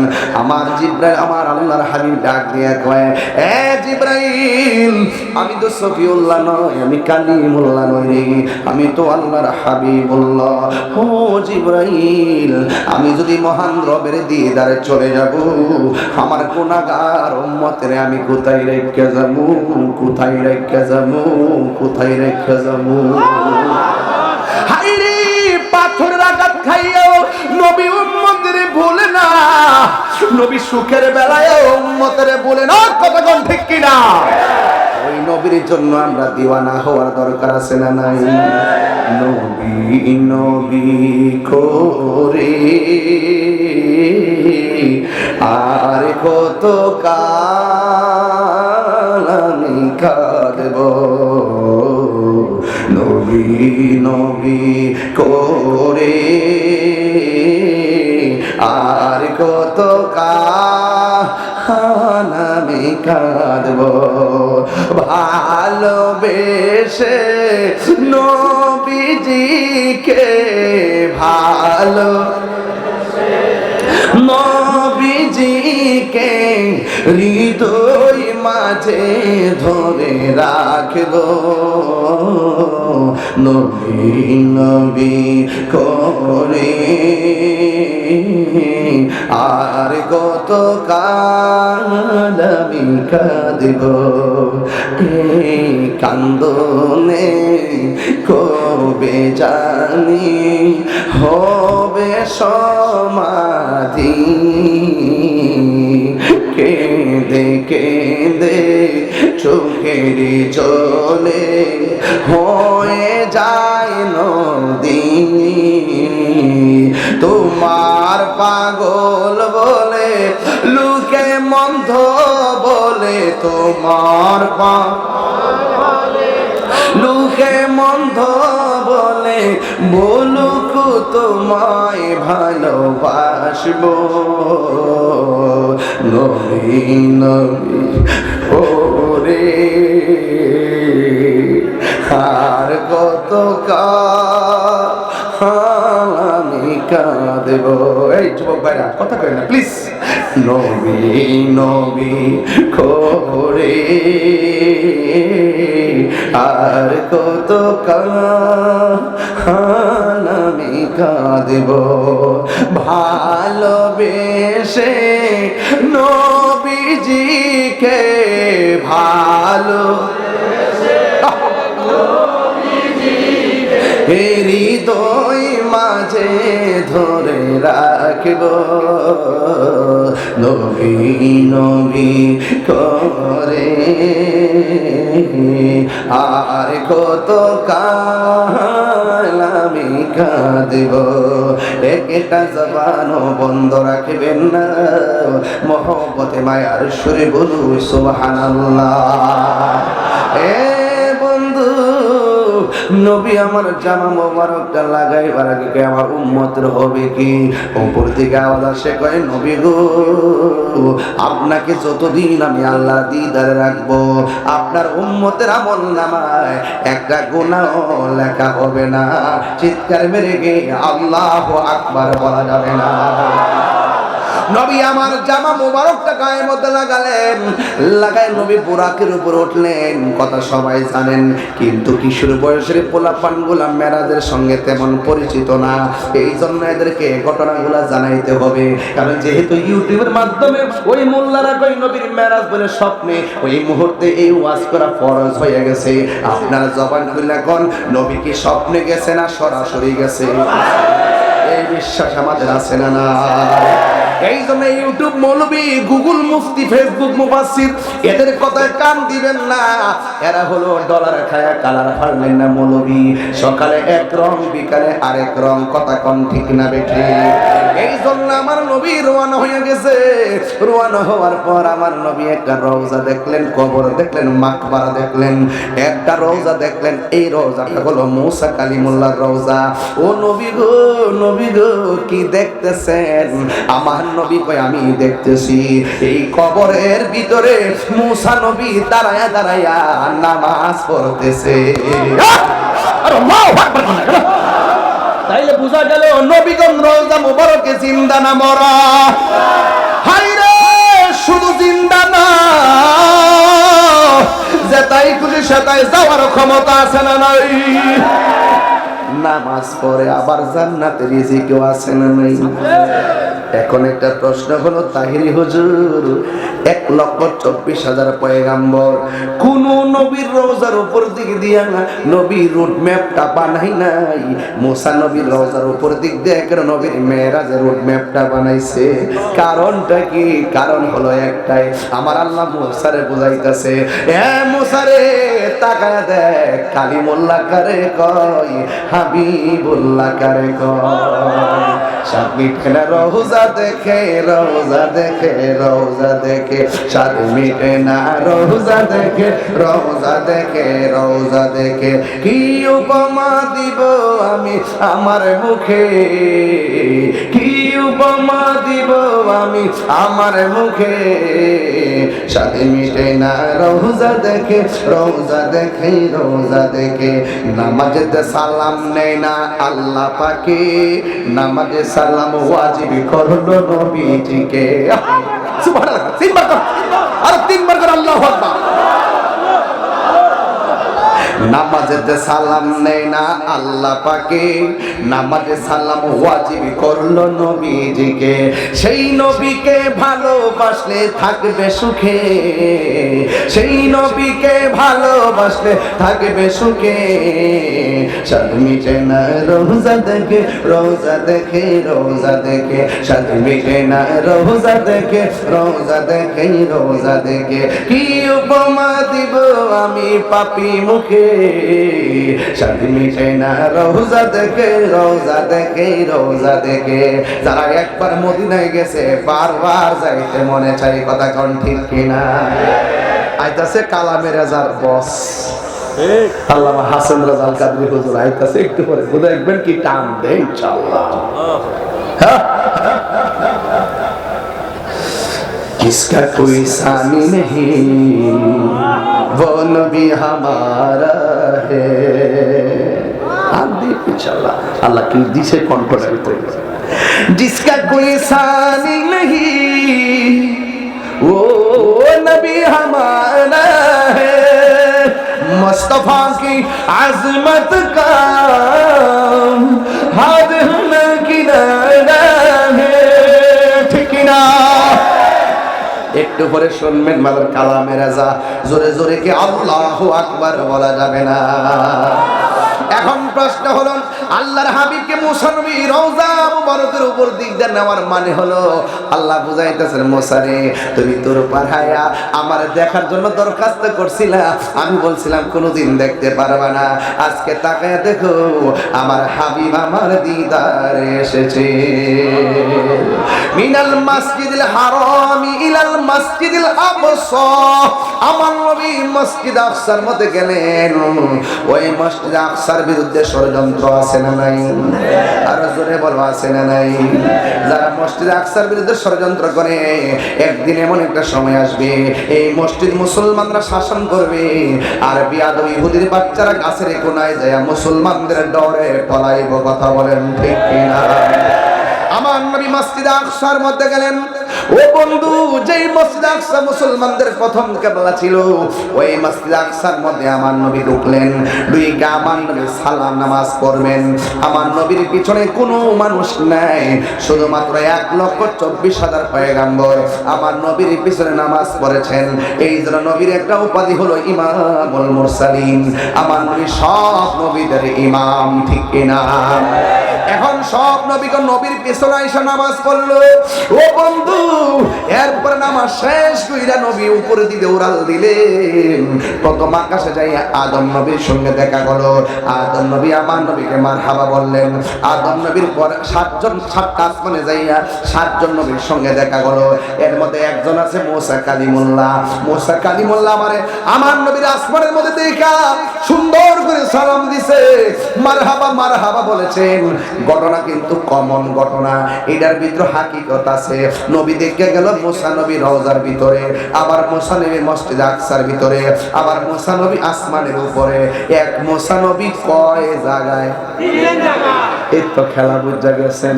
আমার জিবরাইল, আমার আল্লাহর হাবিব ডাক দিয়ে কয়, এ জিবরাইল, আমি তো সফিউল্লাহ নয়, আমি কালিমুল্লাহ নই রে, আমি তো আল্লাহর হাবিবুল্লাহ। ও জিবরাইল, আমি যদি মহান রবের দিদারে চলে যাব, আমার গুনাহগার উম্মতের আমি কোথায় রেখে যাব, কোথায় রেখে যাব, কোথায় রেখে যাব? হায়রে, পাথরের আঘাত খাইও নবী উম্মতের ভুলে না, নবী সুখের বেলায় উম্মতের ভুলে না, কতক্ষণ ঠিক কিনা? ওই নবীর জন্য আমরা দিওয়ানা হওয়ার দরকার আছে না নাই? নবী নবী করে আর কত কাল আমি কাঁদব, নবী নবী করে আর কত কাল আমি কাঁদব, ভালোবেসে নবীজিকে, ভালো নবীজিকে হৃদয় মাঝে ধরে রাখব, নবী নবী করে আর কত কাল আমি কাঁদব, এই কান্দনে কবে জানি হবে সমাধি, কেঁদে কেঁদে চোখের জলে হয়ে যায় নদী, তোমার পাগল বলে লোকে মন্দ বলে, তোমার লোকে মন্দ বলে বলুক তোমায় ভালোবাসবো, নবী নবী ওরে আর কত কাল আমি কাঁদব। এই যুবক ভাইরা কথা কই না প্লিজ। নবী নবী করে আর কত কাল আমি কাঁদব, ভালোবেসে নবীজিকে, ভালো হৃদয় মাঝে ধরে রাখব নবী নবী করে আর কত কাল আমি কাঁদব একটা জবানও বন্ধ রাখবেন না মহব্বতে মায়ার সুরে বলু সুবহানাল্লাহ এ বন্ধু নবী আমার জামা মোবারকটা লাগাইবার আগে আমার উম্মতের হবে কি উপর থেকে আওয়াজ আসে কয় নবী গো আপনাকে যতদিন আমি আল্লাহ দিদারে রাখবো আপনার উম্মতের আমল নামায় একটা গুনাহও লেখা হবে না চিৎকার মেরে গিয়ে আল্লাহু আকবার বলা যাবে না নবী আমার জামা মোবারকটা গায়ের মধ্যে লাগাই নবী বুরাকের উপর উঠলেন কথা সবাই জানেন কিন্তু কিশোর বয়সের পোলাপানগুলা মেরাজের সঙ্গে তেমন পরিচিত না এই জন্য এদেরকে ঘটনাগুলা জানাইতে হবে কারণ যেহেতু ইউটিউবের মাধ্যমে ওই মোল্লারা কই নবীর মেরাজ বলে স্বপ্নে ওই মুহূর্তে এই ওয়াজ করা ফরজ হয়ে গেছে আপনারা জবান খুলে কোন নবী কি স্বপ্নে গেছে না সরাসরি গেছে এই বিশ্বাস আমাদের আছে না না এই জন্য ইউটিউব মৌলবী গুগল মুফতি ফেসবুক মুফাসসির এদের কথায় কান দিবেন না এরা হলো ডলার খায়া কালার ফাড়লেন না মৌলবী সকালে এক রং বিকালে আরেক রং কথা কোন ঠিক না বেঠে এই জন্য আমার নবী রওনা হয়ে গেছে রওনা হওয়ার পর আমার নবী একটা রওজা দেখলেন কবর দেখলেন মাকবারা দেখলেন একটা রওজা দেখলেন এই রওজাটা হলো মুসা কালিমুল্লাহর রওজা ও নবী গো কি দেখতেছেন আমার নবী কই আমি দেখতেছি এই কবরের ভিতরে মুসা নবী দাঁড়ায়া দাঁড়ায়া নামাজ পড়তেছে আরে আল্লাহু আকবার তাইলে বুঝা গেল নবীগণ রওজা মুবারকে জিন্দা না মরা হায়রে শুধু জিন্দা না যেটাই খুশি সেটাই যাওয়ার ক্ষমতা আছে না নাই নামাজ পড়ে আবার জান্নাতে রিজিকও আছে না নাই এখন একটা প্রশ্ন হলো তাহিরি হুজুর 1,24,000 পয়গাম্বর কোন নবীর রওজার উপর দিক দিয়া নবী রুট ম্যাপটা বানাই নাই মুসা নবীর রওজার উপর দিক দিয়ে কেন নবীর মেরাজের রুট ম্যাপটা বানাইছে কারণটা কি কারণ হলো একটাই আমার আল্লাহ মুসারে বুঝাইতেছে এ মুসারে তাকায়া দেখ কালিমুল্লাহ কারে কয় হাবিবুল্লাহ কারে কয় সাথী ফেলা রওজা দেখে রওজা দেখে রওজা দেখে সাথী মিটে না রওজা দেখে রওজা দেখে রওজা দেখে কি উপমা দিব আমি আমার মুখে কি উপমা দিব আমি আমার মুখে সাথী মিটে না রওজা দেখে রওজা দেখে রওজা দেখে নামাজে সালাম নেই না আল্লাহ পাকে নামাজে সালাম ওয়াজিব করলো নবীজিকে সুবহানাল্লাহ তিনবার কর আল্লাহু আকবার নামাজে সালাম নেই না আল্লাহ পাকে নামাজে সালাম ওয়াজিব করলো নবীজিকে সেই নবীকে ভালোবাসলে থাকবে সুখে সেই নবীকে ভালোবাসলে থাকবে সুখে সাদ মিটে না রওজা দেখে রওজা দেখে রওজা দেখে সাদ মিটে না রওজা দেখে রওজা দেখে রওজা দেখে কি উপমা দিব আমি পাপী মুখে শান্তি মিটে না রওজা দেখে রওজা দেখে রওজা দেখে যারা একবার মদিনায় গেছে বারবার যাইতে মনে চাই কথা কোন ঠিক কিনা আইতাছে কালামে রাজার বস আল্লামা হাসান রাজাল কাদরি হুজুর আইতাছে একটু পরে দেখবেন কি টান দেয় ইনশাআল্লাহ किसका कोई सानी नहीं वो नबी हमारा है इंशाल्लाह अल्लाह की दी से कॉन्फिडेंट जिसका कोई सानी नहीं वो नबी हमारा है मुस्तफा की अजमत का हद न किनारा है ठीक ना একটু পরে শুনবেন মাদার কালামে রাজা জোরে জোরে কি আল্লাহু আকবার বলা যাবে না এখন প্রশ্ন হলো আল্লাহর হাবিবকে মুসা নবী রওজা মুবারকের উপর দিক দিয়ে নেওয়ার মানে হলো আল্লাহ বুঝাইতেছেন মুসা রে তুমি তোর পাহায়া আমার দেখার জন্য দরখাস্ত করছিলা, আমি বলছিলাম কোনোদিন দেখতে পারবা না, আজকে তাকায় দেখো আমার হাবিব আমার দিদারে এসেছে। মিনাল মাসজিদিল হারামি ইলাল মাসজিদিল আকসা, আমার নবী মসজিদ আকসার মধ্যে গেলেন। ওই মসজিদ আকসার বিরুদ্ধে ষড়যন্ত্র আছে না নাই? আর জোরে বলো আছে না নাই? যারা মসজিদ আকসার বিরুদ্ধে ষড়যন্ত্র করে একদিন এমন একটা সময় আসবে এই মসজিদ মুসলমানরা শাসন করবে, আর বিয়াদব ইহুদির বাচ্চারা গাছের কোনায় যায় মুসলমানদের ডরে পলাইব। কথা বলেন ঠিক কিনা? আমার নবী মসজিদ আকসার মধ্যে গেলেন। ও বন্ধু, যেই মসজিদ আকসা মুসলমানদের প্রথম কিবলা ছিল, ওই মসজিদ আকসার মধ্যে আমার নবী ঢুকলেন। দুইটা আমার নবী সালাম নামাজ পড়বেন। আমার নবীর পিছনে কোনো মানুষ নাই, শুধুমাত্র 1,24,000 পয়গম্বর আমার নবীর পিছনে নামাজ পড়েছেন। এই জন্য নবীর একটা উপাধি হলো ইমামুল মুরসালিন। আমার নবী সব নবীদের ইমাম, ঠিক কিনা? এখন সব নবীগণ নবীর পিছনে এসে নামাজ পড়লো। ও বন্ধু, এরপর নামাজ শেষ কইরা নবী উপরে দিকে উড়াল দিলেন। প্রথম আকাশে যাই আদম নবীর সঙ্গে দেখা হলো। আদম নবী আমার নবীকে মারহাবা বললেন। আদম নবীর পর 7টা আসমানে যাইয়া 7জন নবীর সঙ্গে দেখা হলো। এর মধ্যে একজন আছে মুসা কালিমুল্লাহ। মুসা কালিমুল্লাহ আমার নবীর আসমানের মধ্যে দেখা সুন্দর করে সালাম দিছে, মারহাবা মারহাবা বলেছেন। ঘটনা কিন্তু কমন ঘটনা, এটার ভিতরে হাকিকত আছে। নবী দেখে গেল মুসা নবী রওজার ভিতরে, আবার মুসা নবী মসজিদ আকসার ভিতরে, আবার মুসা নবী আসমানের উপরে। এক মুসা নবী কয় জায়গায়? 3 জায়গায়। এই তো খেলা বুঝা গেছেন,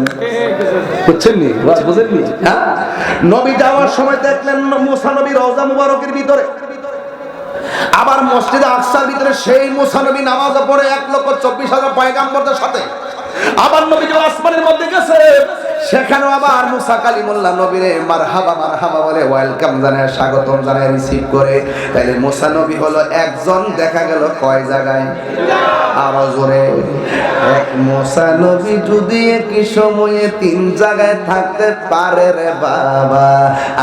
বুঝছেন নি? বুঝেননি? হ্যাঁ, নবী যাওয়ার সময় দেখলেন মুসা নবী রওজা মুবারকের ভিতরে, আবার মসজিদ আকসার ভিতরে সেই মুসা নবী নামাজ পড়ে 1,24,000 পয়গম্বরদের সাথে। আবার নবী যে আসমানের মধ্যে গেছে, সেখানেও আবার মুসা কালিমুল্লাহ নবীরে মারহাবা মারহাবা বলে ওয়েলকাম জানায়, স্বাগতম জানায়, রিসিভ করে। তাইলে মুসা নবী হলো একজন, দেখা গেল কয় জায়গায়? আরো জোরে। এক মুসা নবী যদি একই সময়ে 3 জায়গায় থাকতে পারে রে বাবা,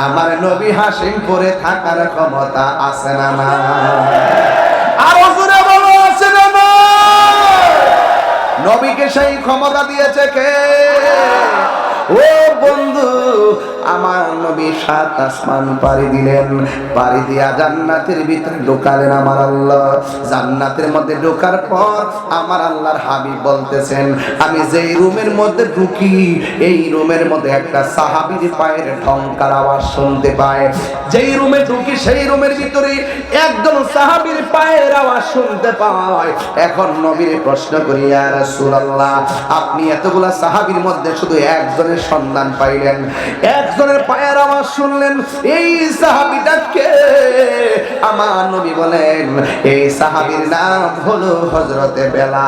আমার নবী হাশিমপুরে থাকার ক্ষমতা আছে না না? আরো জোরে বলো, আছে না না? নবীকে সেই ক্ষমতা দিয়েছে কে? ও বন্ধু, আমার নবী 7 আসমান পাড়ি দিলেন। পাড়ি দিয়া জান্নাতের ভিতরে ঢোকালেন আমার আল্লাহ। জান্নাতের মধ্যে ঢোকার পর আমার আল্লাহর হাবিব বলতেছেন, আমি যেই রুমের মধ্যে ঢুকি এই রুমের মধ্যে একটা সাহাবীর পায়ের ঠংকার আওয়াজ শুনতে পায়। যেই রুমে ঢুকি সেই রুমের ভিতরে একজন সাহাবীর পায়ের আওয়াজ শুনতে পায়। এখন নবীর প্রশ্ন করি, ইয়া রাসূলুল্লাহ, আপনি এতগুলা সাহাবীর মধ্যে শুধু একজনের সন্ধান পাইলেন, একজনের পায়ের আওয়াজ শুনলেন, এই সাহাবীটা কে? আমার নবী বলেন, এই সাহাবীর নাম হলো হযরতে বেলাল।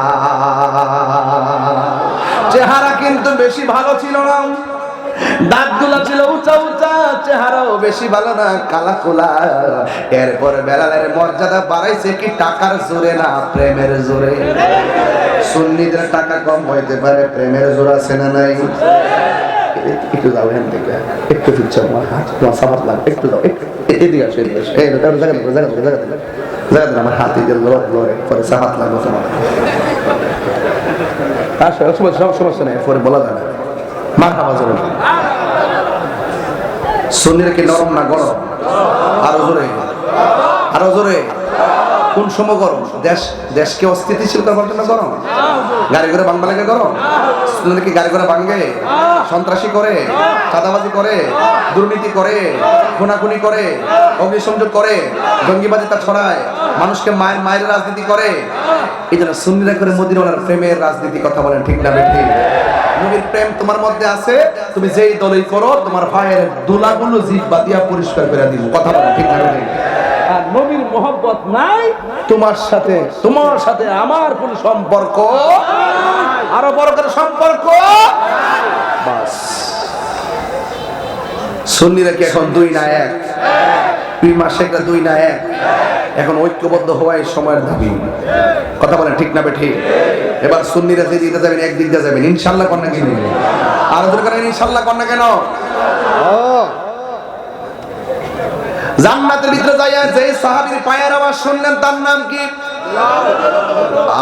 চেহারা কিন্তু বেশি ভালো ছিল না, দাঁতগুলো ছিল উঁচা উঁচা, চেহারাও বেশি ভালো না, কালা কোলা। এরপর বেলালের মর্যাদা বাড়াইছে কি টাকার জোরে না প্রেমের জোরে? সুন্নিদের টাকা কম হইতে পারে, প্রেমের জোর আছে না নাই? একটু যাও এখান থেকে, একটু ফিরছে আমার হাত, তোমার সাফাত লাগবে, একটু যাও, এদিকে আসো, এদিকে আসো, জায়গা আমার হাত দিয়ে লড়ে পরে সাফাত লাগবে তোমার। আসো, সমস্যা নেই, পরে বলা যায় না। মারহাবা জোরে। সুন্নিরা কি নরম না গরম? আরো জোরে, আরো জোরে। কোন সময় গরম? দেশকে অস্থিতিশীল করবার জন্য গরম? গাড়ি ঘোড়া ভাঙবা লাগে গরম? কি গাড়ি ঘোড়া ভাঙবে? সন্ত্রাসী করে, চাঁদাবাজি করে, দুর্নীতি করে, খুনাখুনি করে, অগ্নিসংযোগ করে, জঙ্গিবাজি তা ছড়ায়, মানুষকে মায়ের রাজনীতি করে। এই জন্য সুন্নিরা করে মদিনার প্রেমের রাজনীতি। কথা বলেন ঠিক না বেঠিক? নবীর প্রেম তোমার মধ্যে আছে, তুমি যেই দলই করো তোমার ভাইয়ের দুলাগুলো জিহ্বা দিয়া পরিষ্কার করে দিব। কথা বলেন ঠিক না বেঠিক? আর নবীর মহব্বত নাই তোমার সাথে আমার কোন সম্পর্ক, আরো বড় করে সম্পর্ক বাস। সুন্নিরা কি এখন 2 না 1? 2 মাসে 2 না 1? এখন ঐক্যবদ্ধ হওয়াই সময়ের দাবি। কথা বলেন ঠিক না বেঠিক? এবার সুন্নিরা যে দিতে যাবেন একদিক দিয়ে যাবেন ইনশাআল্লাহ কোন না কেন আর ওদের কারণে ইনশাআল্লাহ কোন না কেন জান্নাতের ভিতরে যাইয়া যে সাহাবীর পায়ের আওয়াজ শুনলেন তার নাম কি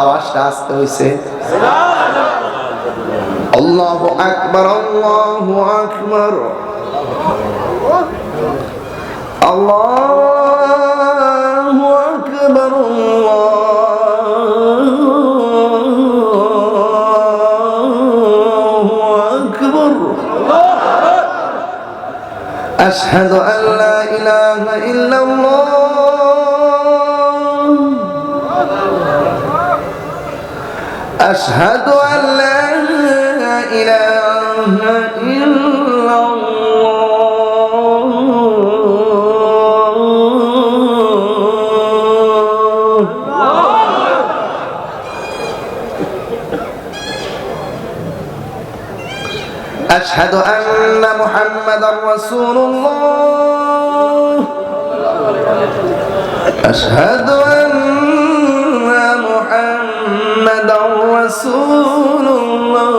আওয়াজটা আসতে হইছে আল্লাহু আকবার আল্লাহু আকবার আল্লাহু আকবার আল্লাহু আকবার আশহাদু আন লা ইলাহা ইল্লাল্লাহ আশহাদু আন লা ইলাহা أشهد أن محمدا رسول الله أشهد أن محمدا رسول الله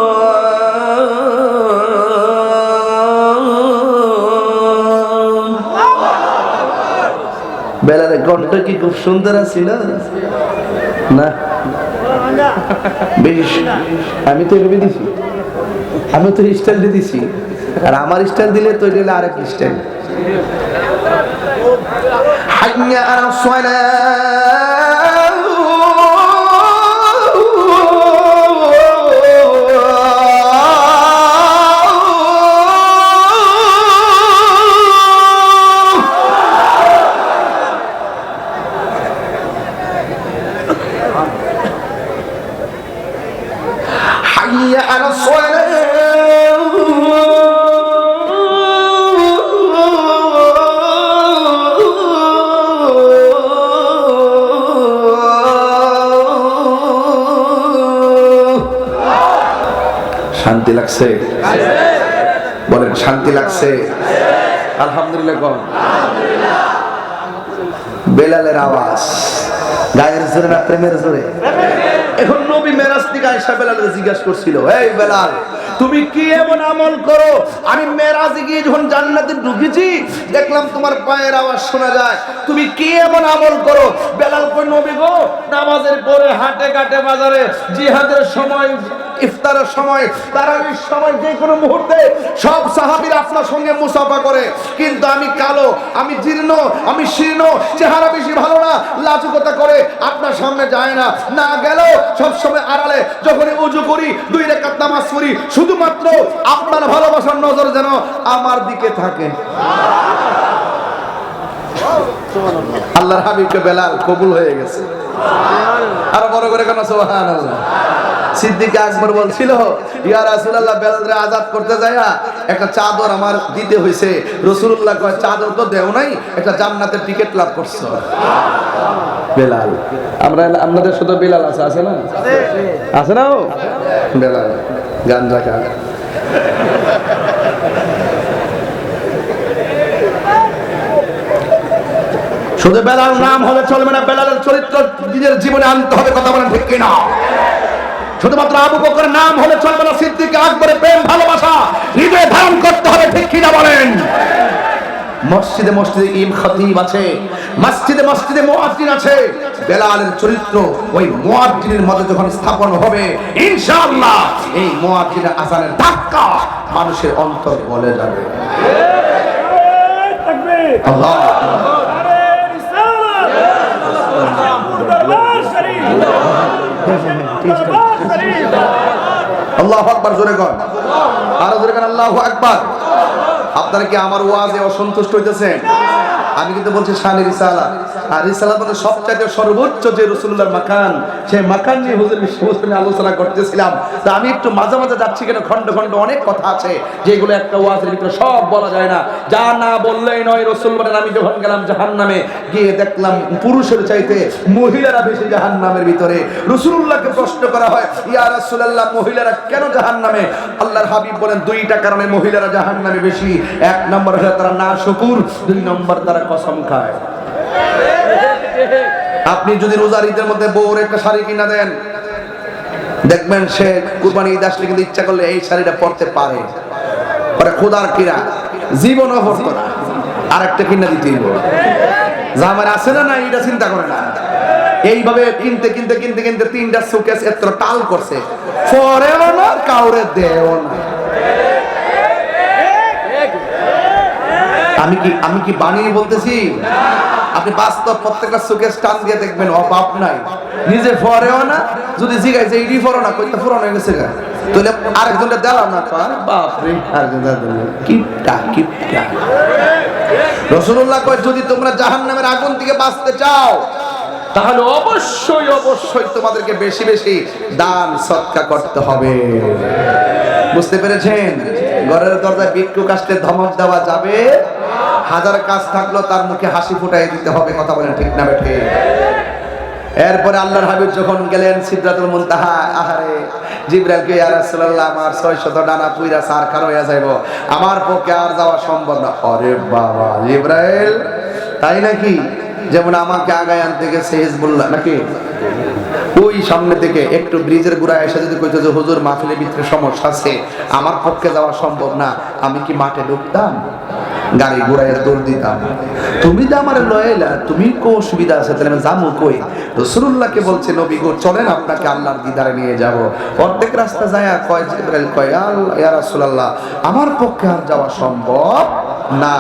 বেলার ঘন্টা কি খুব সুন্দর ছিল না বেশ আমি তো এভাবে দিছি আমি তো স্টাইল দিয়ে দিছি আর আমার স্টাইল দিলে তো এটা আরেক স্টাইল হাইয়া আলাস সালাহ হাইয়া আলাস সালাহ শান্তি লাগছে বলেন শান্তি লাগছে আলহামদুলিল্লাহ কোন বেলালের আওয়াজ গায়ের জোরে না প্রেমের জোরে এখন নবী মেরাজ থেকে আয়েশা বেলালকে জিজ্ঞাসা করছিল এই বেলাল তুমি কি এমন আমল করো আমি মেরাজে গিয়ে যখন জান্নাতে ঢুকেছি দেখলাম তোমার পায়ের আওয়াজ শোনা যায় তুমি কি এমন আমল করো বেলাল কই নবী গো নামাজের পরে হাটে ঘাটে বাজারে জিহাদের সময় ইফতারের সময় তারাবির সময় যে কোনো মুহূর্তে সব সাহাবীরা আপনার সঙ্গে মুসাফা করে কিন্তু আমি কালো আমি জীর্ণ আমি শীর্ণ চেহারা বেশি ভালো না লাজুকতা করে আপনার সামনে যায় না না গেলেও সব সময় আড়ালে যখনই ওযু করি 2 রাকাত নামাজ পড়ি শুধুমাত্র আপনার ভালোবাসার নজর যেন আমার দিকে থাকে আল্লাহর হাবিবকে বেলাল কবুল হয়ে গেছে আর বড় করে কেন সুবহানাল্লাহ সিদ্দিক আকবর বলছিল ইয়া রাসূলুল্লাহ বেলালকে আযাদ করতে যায়া একটা চাদর আমার দিতে হইছে রাসূলুল্লাহ কয় চাদর তো দেও নাই একটা জান্নাতের টিকিট লাভ করছো বেলাল আমরা আপনাদের শুধু বেলাল আছে না আছে না বেলাল গান রাখা শুধু বেলাল নাম হলে চলবে না বেলালের চরিত্র নিজের জীবনে আনতে হবে কথা বলেন ঠিক কিনা শুধুমাত্র আবু বকরের নাম হলে চলবে না সিদ্দিক আকবরের প্রেম ভালোবাসা হৃদয়ে ধারণ করতে হবে ঠিক কিনা বলেন মসজিদে মসজিদে ইমাম খতিব আছে মসজিদে মসজিদে মুয়াজ্জিন আছে বেলালের চরিত্র ওই মুয়াজ্জিনের মধ্যে যখন স্থাপন হবে ইনশাআল্লাহ এই মুয়াজ্জিনের আযানের ধাক্কা মানুষের অন্তর গলে যাবে তাকবীর আল্লাহ আল্লাহু আকবার জোরে কর আর জোরে কর আল্লাহু আকবার আপনারা কি আমার ওয়াজে অসন্তুষ্ট হইতেছেন আমি কিন্তু বলছি শানে রিসালাত আর রিসালাত মানে সবচেয়ে সর্বোচ্চ যে রাসূলুল্লাহর মাকান সেই মাকান নিয়ে হুজুর বিশ্বস্তনে আলোচনা করতেছিলাম তা আমি একটু মাঝে মাঝে যাচ্ছি কেন খন্ড খন্ড অনেক কথা আছে যেগুলো একটা ওয়াজের ভিতরে সব বলা যায় না যা না বললেই নয় রাসূল বলেন আমি যখন গেলাম জাহান্নামে গিয়ে দেখলাম পুরুষের চাইতে মহিলারা বেশি জাহান্নামের ভিতরে রাসূলুল্লাহকে প্রশ্ন করা হয় ইয়া রাসূলুল্লাহ মহিলারা কেন জাহান্নামে আল্লাহর হাবিব বলেন দুইটা কারণে মহিলারা জাহান্নামে বেশি এক নম্বর হলো তারা নাশুকুর দুই নম্বর তারা কসম খায় আপনি যদি রোজার ঈদের মধ্যে বউর একটা শাড়ি কিনা দেন দেখবেন সে কুরবানি ঈদ আসলে কিন্তু ইচ্ছা করলে এই শাড়িটা পরতে পারে, পরে খোদার কিরা জীবনও পরতো না, আরেকটা কিনা দিতেই জামার আছে না না এটা চিন্তা করে না। এইভাবে কিনতে কিনতে কিনতে কিনতে 3টা সুকেস এত টাল করছে, পরেও না কাউরে দেও না। আমি কি বানিয়ে বলতেছি? আপনি বাস্তব প্রত্যেকটা সুকেস টান দিয়ে দেখবেন অভাব নাই, নিজে পরেও না। যদি জিগাই যে ইডি পরো না, কইতে পুরনো হয়ে গেছে তাহলে আরেকজনটা দিলাম না, বাপ রে আরেকজন কিপটা কিপটা। রাসূলুল্লাহ কয় যদি তোমরা জাহান্নামের আগুন থেকে বাঁচতে চাও তাহলে অবশ্যই অবশ্যই তোমাদেরকে বেশি বেশি দান সদকা করতে হবে। বুঝতে পেরেছেন? ঘরের দরজায় ভিক্ষুক আসলে ধমক দেওয়া যাবে, হাজার কাজ থাকলেও তার মুখে হাসি ফুটাই দিতে হবে। কথা বলেন ঠিক না বেঠে? এরপরে আল্লাহর হাবিব যখন গেলেন সিদরাতুল মুনতাহা, আহারে জিবরাইলকে, ইয়া রাসূলুল্লাহ আমার 600 ডানা পুইরা সারখার হইয়া যাইব, আমার পক্ষে আর যাওয়া সম্ভব না। আরে বাবা জিবরাইল, তাই নাকি? যেমন আমাকে আগায় আনতে গেছে হিজবুল্লাহ নাকি, ওই সামনে থেকে একটু ব্রিজের গোড়ায় এসে যদি কইতো যে হুজুর মাহফিলের ভিতরে সমস্যা আছে, আমার পক্ষে যাওয়া সম্ভব না, আমি কি মাঠে ঢুকতাম? গাড়ি ঘোড়ায় দৌড় দিতাম। তুমি তো আমার লয়েলা, তুমি কো অসুবিধা আছে, তাহলে আমি যাবো কই? রাসূলুল্লাহকে বলছে নবী গো চলেন আপনাকে আল্লাহর দিদারে নিয়ে যাব। অর্ধেক রাস্তা যায় কয় জিবরাইল কয় ইয়া রাসূলুল্লাহ আমার পক্ষে আর যাওয়া সম্ভব না,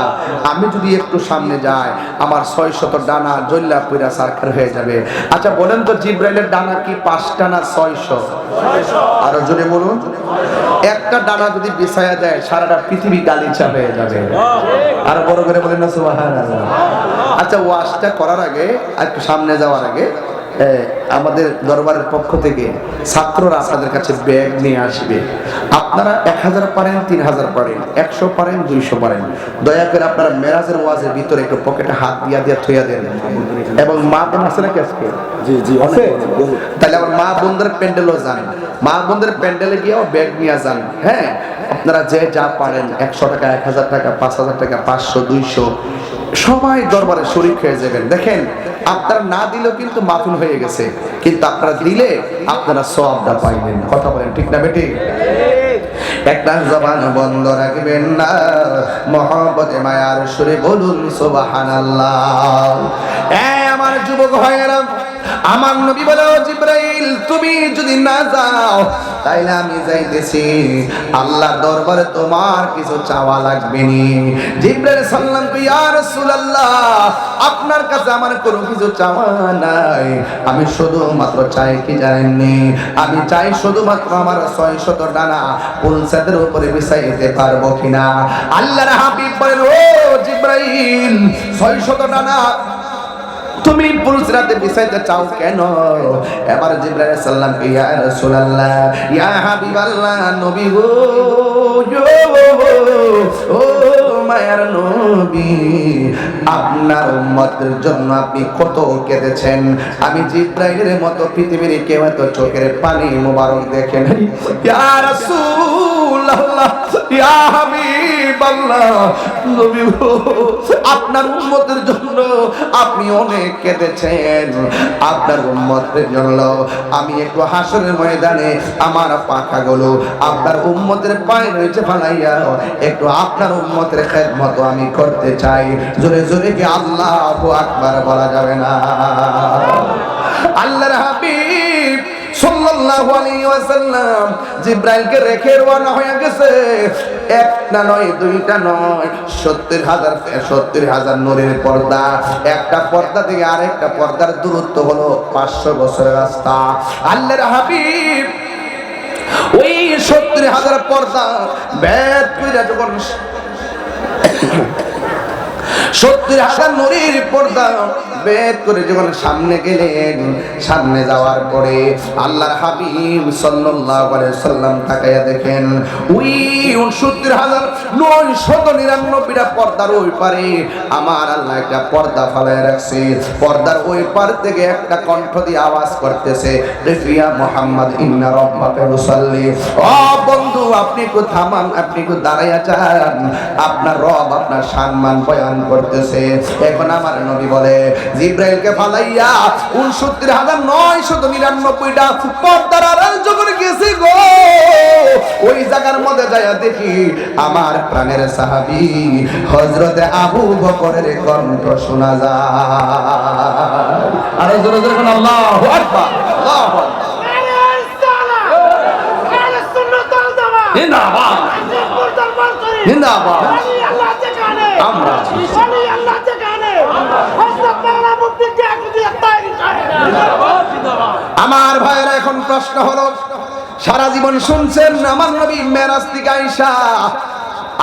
আমি যদি একটু সামনে যাই আমার 600 ডানা জল্লা পুরা সারখার হয়ে যাবে। আচ্ছা বলেন তো জিবরাইলের ডানা কি 5টা না 600? আরো জোরে বলুন। একটা ডানা যদি বিছায়া দেয় সারাটা পৃথিবী গালিচা হয়ে যাবে। আর বড় করে বলেন না সুবহানাল্লাহ। আচ্ছা ওয়াজটা করার আগে একটু সামনে যাওয়ার আগে আমাদের দরবারের পক্ষ থেকে ছাত্ররা আপনাদের কাছে ব্যাগ নিয়ে আসবে। আপনারা 1000 পারেন, 3000 পারেন, 100 পারেন, 200 পারেন, দয়া করে আপনারা মেরাজের ওয়াজের ভিতরে একটু পকেটে হাত দিয়া থইয়া দেন। এবং মা বোন আছে নাকি আজকে? জি জি আছে। তাহলে আবার মা বোনদের প্যান্ডেলও যান, মা বোনদের প্যান্ডেলে গিয়েও ব্যাগ নিয়ে যান। হ্যাঁ আপনারা যে যা পারেন 100 টাকা, 1000 টাকা, 5000 টাকা, 500, 200 সবাই দরবারে শরীক হয়ে যাবেন। দেখেন আপনারা না দিলেও কিন্তু মাহফিল হয়ে গেছে, কিন্তু আপনারা দিলে আপনারা সওয়াবটা পাইবেন। কথা বলেন ঠিক না বেটি? একটা জবান বন্ধ রাখবেন না, মহব্বতে মায়ার সুরে বলুন সুবহানাল্লাহ। আমার যুবক ভাইয়েরা, আমার নবী বলে জিবরাইল তুমি যদি না যাও তাইলে আমি যাইতেছি আল্লাহর দরবারে, তোমার কিছু চাওয়া লাগবে নি। জিবরাইল সাল্লাম কই ইয়া রাসূলুল্লাহ আপনার কাছে আমার কোনো কিছু চাওয়া নাই, আমি শুধুমাত্র চাই কি জানেননি, আমি চাই শুধুমাত্র আমার 600 ডানা পুলসাদের উপরে বিছাইতে পারবো কিনা। আল্লাহর হাবিব বলেন ও জিবরাইল 600 ডানা তুমি পুলসরাতে বিছাইতে চাও কেন? এবার জিবরাইল সাল্লাম কে ইয়া রাসূলুল্লাহ ইয়া হাবিবাল্লাহ নবী গো ও মায়ার নবী, আপনার উম্মতের জন্য আপনি কত কেঁদেছেন, আমি জিবরাইলের মতো পৃথিবীর কেউ এত চোখের পানি মোবারক দেখেন। ইয়া রাসূলুল্লাহ ইয়া হাবিবাল্লাহ নবী গো আপনার উম্মতের জন্য আপনি অনেক কেঁদেছেন, আপনার উম্মতের জন্য আমি একটু হাসরের ময়দানে আমার পাখাগুলো আপনার উম্মতের পায়ে রয়েছে ফালাইয়া একটু আপনার উম্মতের খেদমত আমি করতে চাই। জোরে জোরে কি আল্লাহু আকবার বলা যাবে না? আল্লাহর হাবিব সাল্লাল্লাহু আলাইহি ওয়াসাল্লাম জিবরাইলকে রেখে রওনা হয়ে গেছে। একটা নয়, দুইটা নয়, 70,000 নূরের পর্দা। একটা পর্দা থেকে আরেকটা পর্দার দূরত্ব হলো 500 বছরের রাস্তা। আল্লাহর হাবিব ওই 70,000 পর্দা ভেদ কইরা যখন 70,000 নূরের পর্দা বেদ করে যখন সামনে গেলেন, সামনে যাওয়ার পরে আল্লাহর হাবিব সাল্লাল্লাহু আলাইহি সাল্লাম তাকায়া দেখেন ওই 69,999টা পর্দার ওই পারে আমার আল্লাহ একটা পর্দা ফালায় রাখছে। পর্দার ওই পার থেকে একটা কণ্ঠ দিয়ে আওয়াজ করতেছে ইয়া মুহাম্মদ ইন্না রাব্বাকা ইউসাল্লি। ও বন্ধু আপনি কো থামান, আপনি কো দাঁড়ায়া যান, আপনার রব আপনার সম্মান বয়ান করতেছে। এখন আমার নবী বলে জিবরাইলকে ফালাইয়া 69,999টা পর্দার আড়াল যখন নবী গো ওই জায়গার মধ্যে যায়া দেখি আমার প্রাণের সাহাবী হযরতে আবু বকরের কণ্ঠ শোনা যায়। আরে জোরে জোরে বলুন আল্লাহু আকবার, আল্লাহু আকবার। জিন্দাবাদ জিন্দাবাদ। আমরা আমার ভাইয়েরা, এখন প্রশ্ন হলো, সারা জীবন শুনছেন আমার নবী মেরাজ থেকে আয়েশা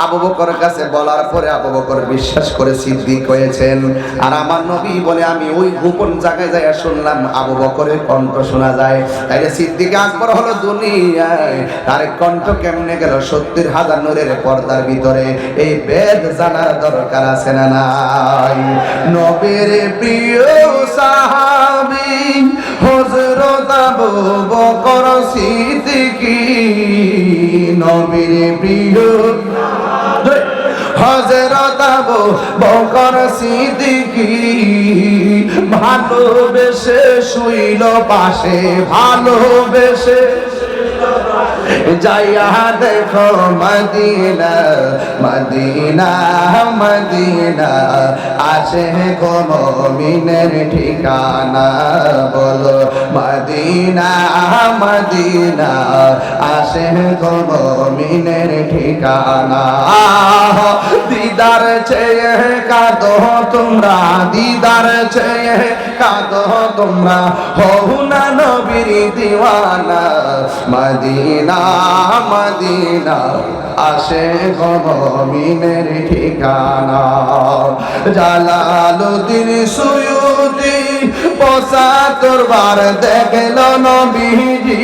আবু বকরের কাছে বলার পরে আবু বকর বিশ্বাস করে সিদ্দিক হয়েছেন। আর আমার নবী বলে আমি ওই গোপন জায়গায় যাইয়া শুনলাম আবু বকরের কণ্ঠ শোনা যায়। তাইলে সিদ্দিক আকবর হলো দুনিয়ায়, তার কণ্ঠ কেমনে গেল ৭০,০০০ নূরের পর্দার ভিতরে? এই বেদ জানার দরকার আছে না নাই? নবীর প্রিয় সাহাবী হযরত আবু বকর সিদ্দিক, নবীর প্রিয় হযরত আবু বকর সিদ্দিক, ভালোবেসে শুইল পাশে, ভালোবেসে যাইয়া দেখো মদিনা মদিনা মদিনা, আসে গো মুমিনের ঠিকানা, বলো মদিনা মদিনা, আসে গো মুমিনের ঠিকানা। দিদার চেয়ে কাঁদো তোমরা, দিদার চেয়ে কাঁদো তোমরা, হও না নবীর দিওয়ানা, মদিনা মদিনা, আসে গো মুমিনের ঠিকানা। জালালউদ্দিন সুয়ুতি ৭৫ বার দেখল নবীজি,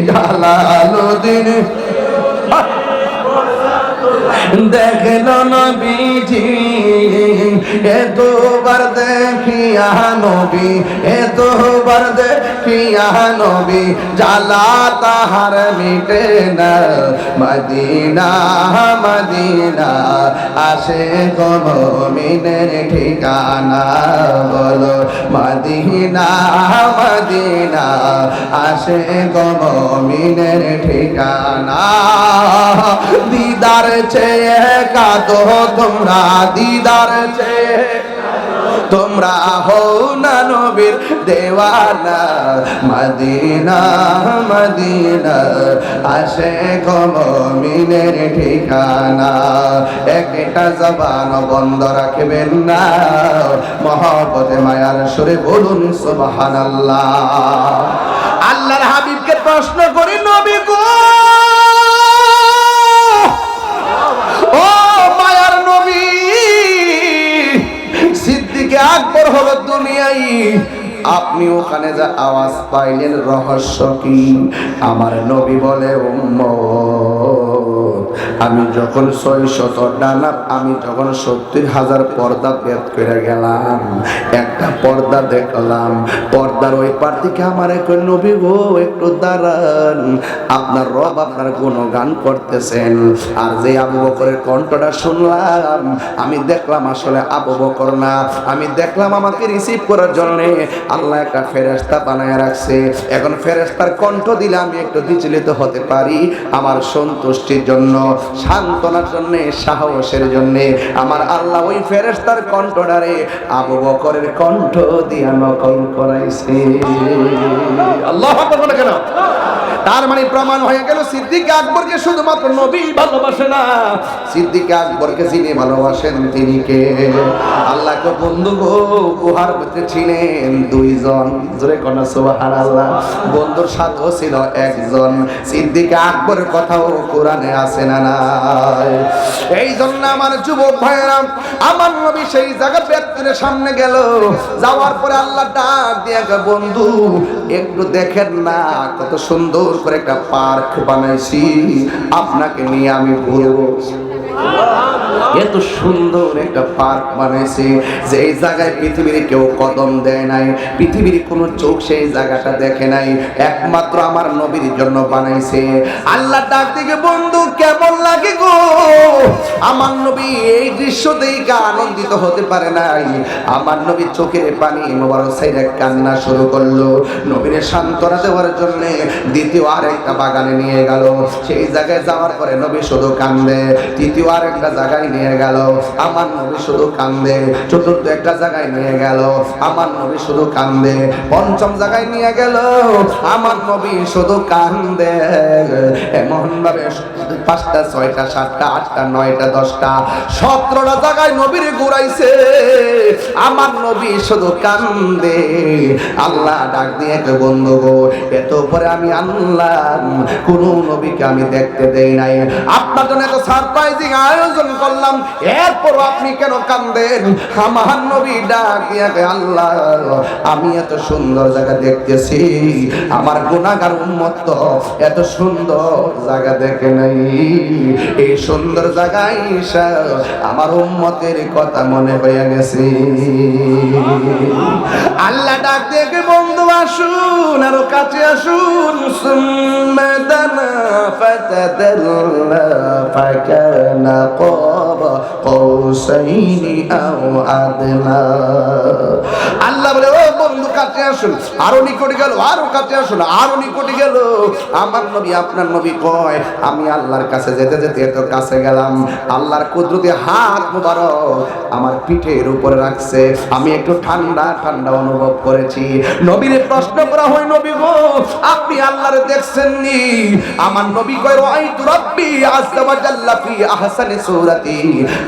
জালালউদ্দিন দেখল নবীজি, এতবার দেখিয়া নবী, এতবার দেখিয়া নবী, জ্বালা তাহার মিটে না, মদিনা মদিনা, আসে গো মুমিনের ঠিকানা, বলো মদিনা মদিনা, আসে গো মুমিনের ঠিকানা। দিদার চেয়ে কাঁদো তোমরা, দিদার চেয়ে তোমরা, হও না নবীর দেওয়ানা, মদিনা মদিনা, আসে গো মুমিনের ঠিকানা। একটা জবান বন্ধ রাখবেন না, মহব্বতে মায়ার সুরে বলুন সুবহানাল্লাহ। আল্লাহর হাবিবকে প্রশ্ন করি, নবী গো ও মায়ার নবী, সিদ্দিক আকবর হলো দুনিয়ায়, আপনি ওখানে যা আওয়াজ পাইলেন রহস্য কি? আমার নবী বলে উম্মত, আমি যখন ৬০০ ডানা, আমি যখন ৭০,০০০ পর্দা ভেদ করে গেলাম, একটা পর্দা দেখলাম, পর্দার ওই পার থেকে আমার এক নবী গো একটু দাঁড়ান, আপনার রব আপনার গুণগান করতেছেন। আর যে আবু বকরের কণ্ঠটা শুনলাম, আমি দেখলাম আসলে আবু বকর না, আমি দেখলাম আমাকে রিসিভ করার জন্য আল্লাহ একটা ফেরেশতা বানায় রাখছে। এখন ফেরেশতার কণ্ঠ দিলে আমি একটু বিচলিত হতে পারি, আমার সন্তুষ্টির জন্য, সান্ত্বনার জন্য, সাহসের জন্য আমার আল্লাহ ওই ফেরেশতার কণ্ঠটারে আবু বকরের কণ্ঠ দিয়া নকল করাইছে। আল্লাহু আকবার বলে কেন? তার মানে প্রমাণ হয়ে গেল সিদ্দিক আকবরকে শুধুমাত্র নবী ভালোবাসে না, সিদ্দিক আকবরকে যিনি ভালোবাসেন তিনি কে? আল্লাহকে বন্ধু গো গুহার ভিতরে ছিলেন ২ জন, জোরে কোনা সুবহানাল্লাহ। বন্ধুর সাথেও ছিল একজন, সিদ্দিক আকবরের কথাও কোরআনে আছে না নাই? এই জন্য আমার যুবক ভাইয়েরা, আমার নবী সেই জায়গা ব্যক্তির সামনে গেল, যাওয়ার পরে আল্লাহ ডাক দিয়ে বন্ধু একটু দেখেন না কত সুন্দর করে একটা পার্ক বানাইছি, আপনাকে নিয়ে আমি ঘুরবো। এত সুন্দর একটা পার্ক বানাইছে যে এই জায়গায় পৃথিবীর কেউ কদম দেয় নাই, পৃথিবীর কোনো চোখ সেই জায়গাটা দেখে নাই, একমাত্র আমার নবীর জন্য বানাইছে। আল্লাহ ডাক থেকে বন্ধু কেমন লাগে গো, আমার নবী এই দৃশ্য দেখে আনন্দিত হতে পারে নাই, আমার নবী চোখের পানি মোবারক সাইরা কান্না শুরু করলো। নবীরে সান্ত্বনা দেওয়ার জন্য দ্বিতীয় আরেকটা বাগানে নিয়ে গেল, সেই জায়গায় যাওয়ার পরে নবী শুধু কান্দে। তৃতীয় আরেকটা জায়গায় নিয়ে গেল, আমার নবী শুধু কান্দে। চতুর্থ একটা জায়গায় নিয়ে গেল, আমার নবী শুধু কান্দে। পঞ্চম জায়গায় নিয়ে গেল, আমার নবী শুধু কান্দে। এমন ভাবে 5টা 6টা 7টা 8টা 9টা 10টা 17টা জায়গায় নবীর ঘুরাইছে, আমার নবী শুধু কান্দে। আল্লাহ ডাক দিয়ে বন্ধু গো, এত পরে আমি আল্লাহ কোন নবীকে আমি দেখতে দেই নাই, আপনার জন্য এত সারপ্রাইজিং আয়োজন করলাম, এরপর আপনি কেন কান্দেন? আমার নবী ডাক দিয়ে আল্লাহ আমি এত সুন্দর জায়গা দেখতেছি, আমার গুনাহগার উম্মত তো এত সুন্দর জায়গা দেখে নাই, এই সুন্দর জায়গায় এসে আমার উম্মতের কথা মনে হয়ে গেছে। আল্লাহ ডাক দিয়ে বন্ধু আসুন, আরো কাছে আসুন। সুম্মাদানা ফাতাদাল্লা ফাকানা কাবা কৌসাইনি আও আদনা। আল্লাহ বলে ও বন্ধু কাছে আসুন, আরো নিকটে গেল, আরো কাছে আসুন, আরো নিকটে গেল। আমার নবী আপনার নবী কয় আমি আল্লাহর কাছে যেতে যেতে এত কাছে গেলাম, আল্লাহর কুদরতি হাত মুবারক আমার পিঠের উপরে রাখছে, আমি একটু ঠান্ডা ঠান্ডা অনুভব করেছি। নবীরে প্রশ্ন করা হয় নবী গো আপনি আল্লাহরে দেখছেন নি? আমার নবী কয় রাআইতু রাব্বি আযজা ওয়া জাল্লা ফি আহসানি সূরাতি,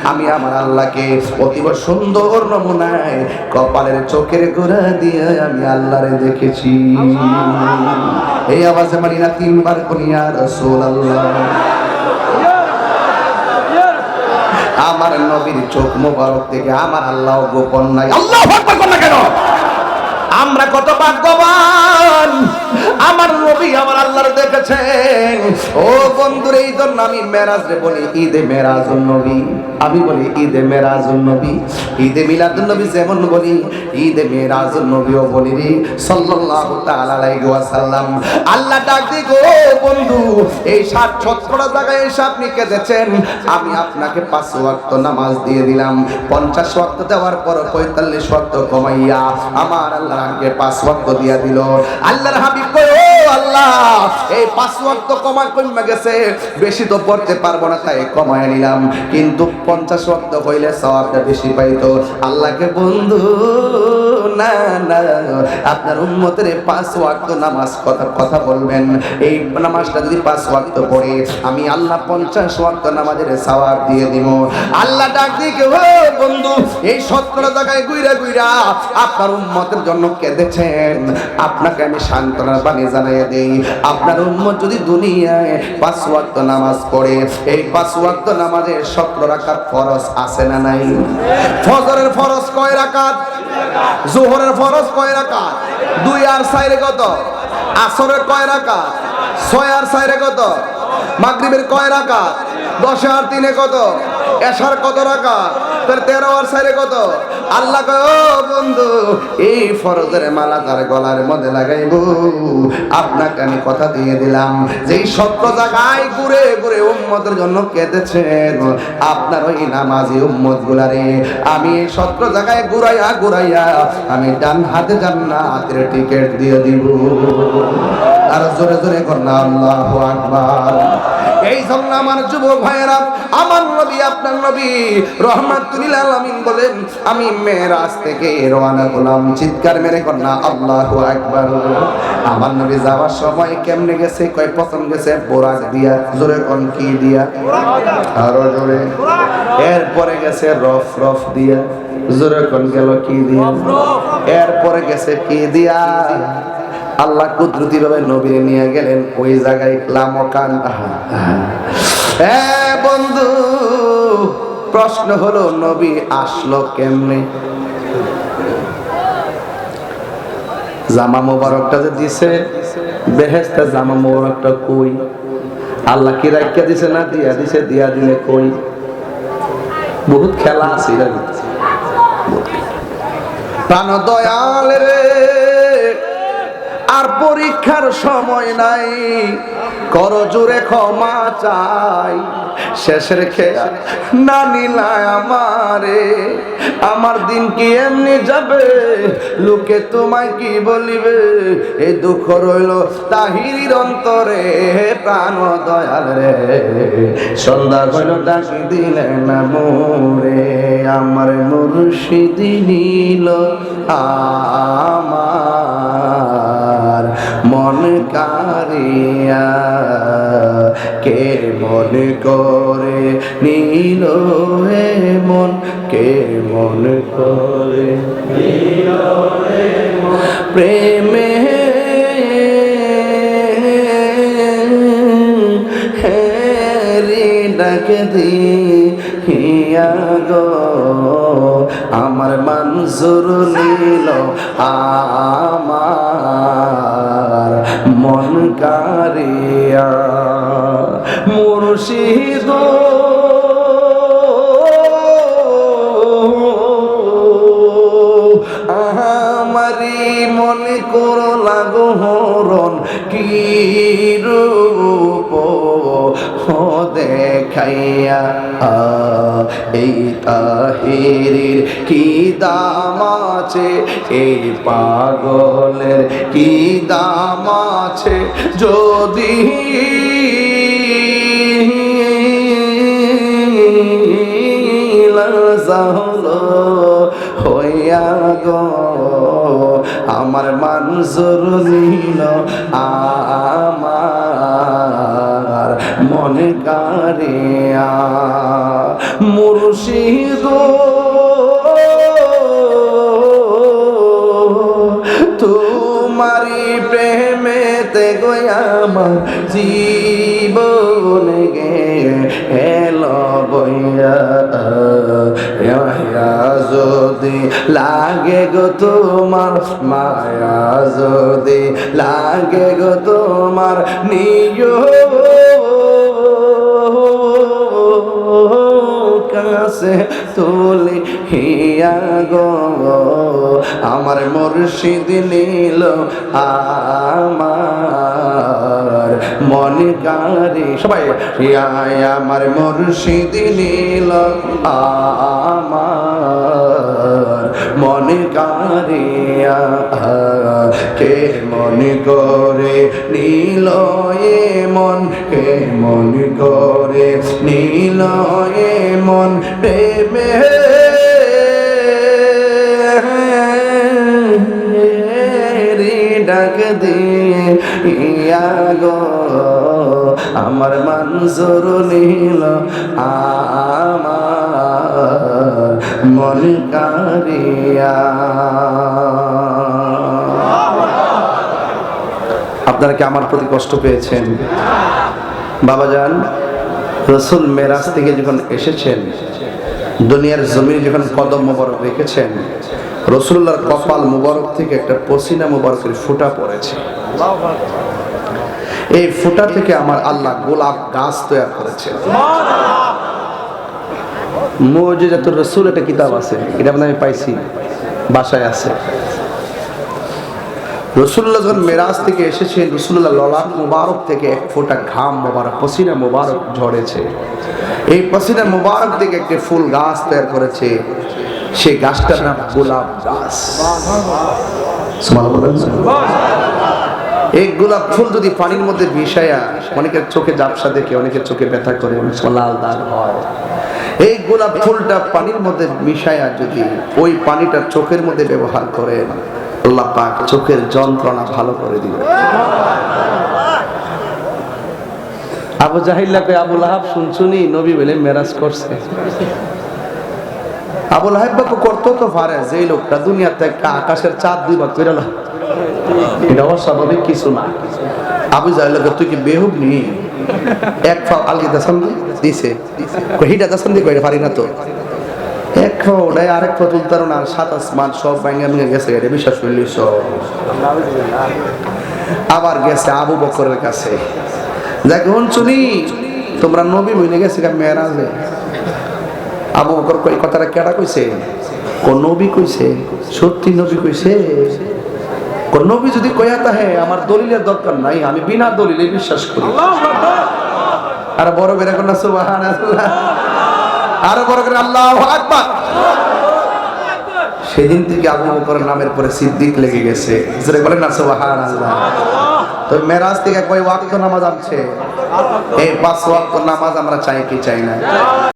আমি আমার আল্লাহকে অতীব সুন্দর নমুনায় কপালের চোখের গোড়া দিয়ে আমি আল্লাহরে দেখেছি। এই আওয়াজে মারিনা 3বার কোন ইয়া রাসূলুল্লাহ। আমার নবীর চোখ মোবারক থেকে আমার আল্লাহ গোপন নাই। আল্লাহু আকবার বল না কেন? আমরা কত ভাগ্যবান, আমার নবী আমার আল্লাহর দেখেছেন। ও বন্ধুরে এই জন্য আমি মেরাজে বলি ঈদে মেরাজুন নবী, আমি বলি ঈদে মেরাজুন নবী, ঈদে মিলাদুন নবী যেমন বলি ঈদে মেরাজুন নবীও বলি রে সাল্লাল্লাহু তাআলা আলাইহি ওয়াসাল্লাম। আল্লাহ ডাক দি গো বন্ধু এই 60-70টা জায়গায় এসে আপনি কেঁদেছেন, আমি আপনাকে 5 ওয়াক্ত নামাজ দিয়ে দিলাম, 50 ওয়াক্ত দেওয়ার পর 45 ওয়াক্ত কমাইয়া আমার আল্লাহ আগে 5 ওয়াক্ত দিয়া দিল। আল্লাহর হাবিব কই ও আল্লাহ এই 5 ওয়াক্ত কমে গেছে, বেশি তো পড়তে পারবো না তাই কমায় নিলাম, কিন্তু 50 ওয়াক্ত হইলে সওয়াবটা বেশি পাইতো। আল্লাহকে বন্ধু না না আপনার উম্মতের 5 ওয়াক্ত নামাজ কথা বলবেন, এই নামাজটা যদি 5 ওয়াক্ত পড়ে আমি আল্লাহ 50 ওয়াক্ত নামাজের সওয়াব দিয়ে দিব। আল্লাহ ডাক দিয়ে ও বন্ধু এই 17 জায়গায় গুইরা গুইরা আপনার উম্মতের জন্য কেঁদেছেন, আপনাকে আমি সান্ত্বনার বাণী জানাইয়া দেই, আপনার উম্মত যদি দুনিয়ায় 5 ওয়াক্ত নামাজ পড়ে, এই 5 ওয়াক্ত নামাজে 17 রাকাত ফরজ আছে না নাই? ফজরের ফরজ কয় রাকাত? যোহরের ফরজ কয় রাকাত? 2 আর 4 কত? আসরের কয় রাকাত? 6 আর 4 কত? মাগরিবের কয় রাকাত? 10 আর 3 কত? এশার কত রাকাত? 13 আর 4 কত? আল্লাহ কয় ও বন্ধু এই ফরজের মালা তার গলার মধ্যে লাগাইবো, আপনাকে আমি কথা দিয়ে দিলাম যে এই 17 জায়গায় ঘুরে ঘুরে উম্মতের জন্য কেঁদেছেন, আপনার ওই নামাজি উম্মত গুলারে আমি এই 17 জায়গায় ঘুরাইয়া ঘুরাইয়া আমি ডান হাতে জান্নাতের টিকিট দিয়ে দিব। আর জোরে জোরে করনা আল্লাহু আকবার। এই জন্য আমার যুবক ভাইয়েরা আমার নবী আপনার নবী রহমাতুল লিল আলামিন বলেন আমি মেরাজ থেকে রওনা হলাম, চিৎকার মেরে করনা আল্লাহু আকবার। আমার নবী যাওয়ার সময় কেমনে গেছে? কয় প্রথম গেছে বোরাক দিয়া, জোরে কোন কি দিয়া? আরো জোরে। এরপরে গেছে রফ রফ দিয়া, জোরে কোন গেল কি দিয়া? এরপরে গেছে কি দিয়া? আল্লাহ কুদরতি ভাবে নবী নিয়ে গেলেন ওই জায়গায় লামকান। বন্ধু প্রশ্ন হলো নবী আসলো কেমনে? জামা মোবারকটা যে দিছে বেহেশতে, জামা মোবারকটা কই? আল্লাহ কি রাখিয়া দিছে না দিয়া দিছে? দিয়া দিলে কই? বহুত খেলা আছে এটার ভিতরে। প্রাণ দয়াল রে, আর পরীক্ষার সময় নাই, কর জোরে ক্ষমা চাই। শেষের খেয়া না নিলায় আমারে, আমার দিন কি এমনি যাবে, লোকে তোমায় কি বলিবে। এই দুঃখ রইল তাহিরির অন্তরে, প্রাণ দয়াল রে, সন্ধ্যা হইল ডাকি দিলে না মোরে। আমার মুর্শিদ নিল আমার মন কারিয়া, কে মন করে নীল হে মন, কে মন করে নীল হে মন, প্রেমে ডাকে দিয়া গো, আমার মনজুর নীল আমার মন কারিয়া। মুর্শিদ আমারি মনে করো লাগো হরণ, কি রূপ দেখাইয়া। এই তাহিরির কি দাম আছে, এই পাগলের কি দাম আছে, যদি হইয়া গো, আমার মনজুর নিল আমার মনে কারিয়া। মুর্শিদ তোমারি প্রেমেতে গয়া আমার জীবন গেল বইয়া। যদি লাগে গো তোমার মায়া, যদি লাগে গো তোমার নিয় কাছে তুলি হিয়া গো, আমার মুর্শিদ নীল আমার মন কারি। সবাই আমার মুর্শিদ নীল আমার মন কারিয়া, কে মন করে নীল এ মন, কে মন করে নীল এ মন, প্রেমে ডাক দিয়া গো, আমার মনজুর নীল আমার মন কারিয়া। আপনারা কি আমার প্রতি কষ্ট পেয়েছেন? বাবাজান, রাসূল মেরাজ থেকে যখন এসেছেন, দুনিয়ার জমিনে যখন কদম মোবারক রেখেছেন, রাসূলুল্লাহর কপাল মোবারক থেকে একটা পসিনা মোবারকের ফুটা পড়েছে। এই ফুটা থেকে আমার আল্লাহ গোলাপ গাছ তৈরি করেছেন। মুজিজাতুর রাসূল একটা কিতাব আছে, এটা আমি পাইছি, বাসায় আছে। রাসূলুল্লাহ যখন মেরাজ থেকে এসেছেন, রাসূলুল্লাহ ললাট মুবারক থেকে এক ফোঁটা ঘাম মোবারক, পসিনা মোবারক ঝরেছে। এই পসিনা মোবারক থেকে একটা ফুল গাছ তৈরি করেছে, সেই গাছটার নাম গোলাপ গাছ। এই গোলাপ ফুল যদি পানির মধ্যে ভিসায়া, অনেকের চোখে ঝাপসা দেখে, অনেকের চোখে ব্যথা করে, অনেক লাল দাগ হয়। এই গোলাপ ফুলটা পানির মধ্যে মিশায়া যদি ওই পানিটা চোখের মধ্যে ব্যবহার করেন, আল্লাহ পাক চোখের যন্ত্রণা ভালো করে দিবে। আবু জাহিল্লাকে আবু লাহাব শুনছুনি নবী বলে মেরাজ করছে। আবু লাহাব করতো তো পারে, যে লোকটা দুনিয়াতে একটা আকাশের চাঁদ দুই ভাগ করে না, এটা অস্বাভাবিক কিছু না। আবু জাহিল্লাকে তুই কি বেহুব নি, এক ফাও আলগি দাসান দিছে, হিটা দাসান দিয়ে কইরা পারি না তো, এক ফাও ওটাই আরেক ফাও তুলতার না, সাত আসমান সব ভাঙা ভেঙে গেছে, এটা বিশ্বাস করলি সব। আবার গেছে আবু বকরের কাছে, দেখুন চুনি তোমরা নবী বলে গেছে মেরাজে, আবু বকর কই কথাটা কেডা কইছে? কোন নবী কইছে? সত্যি নবী কইছে? কোন নবী যদি কইয়া তাহে আমার দলিলের দরকার নাই, আমি বিনা দলিলে বিশ্বাস করি। আর বড় করে কোন সুবহানাল্লাহ, আর বড় করে আল্লাহু আকবার। সেদিন থেকে আবু বকরের নামের পরে সিদ্দিক লেগে গেছে। জোরে বলেন না সুবহানাল্লাহ। তো মেরাজ থেকে কয় ওয়াক্ত নামাজ আছে? এই 5 ওয়াক্ত নামাজ আমরা চাই কি চাই না?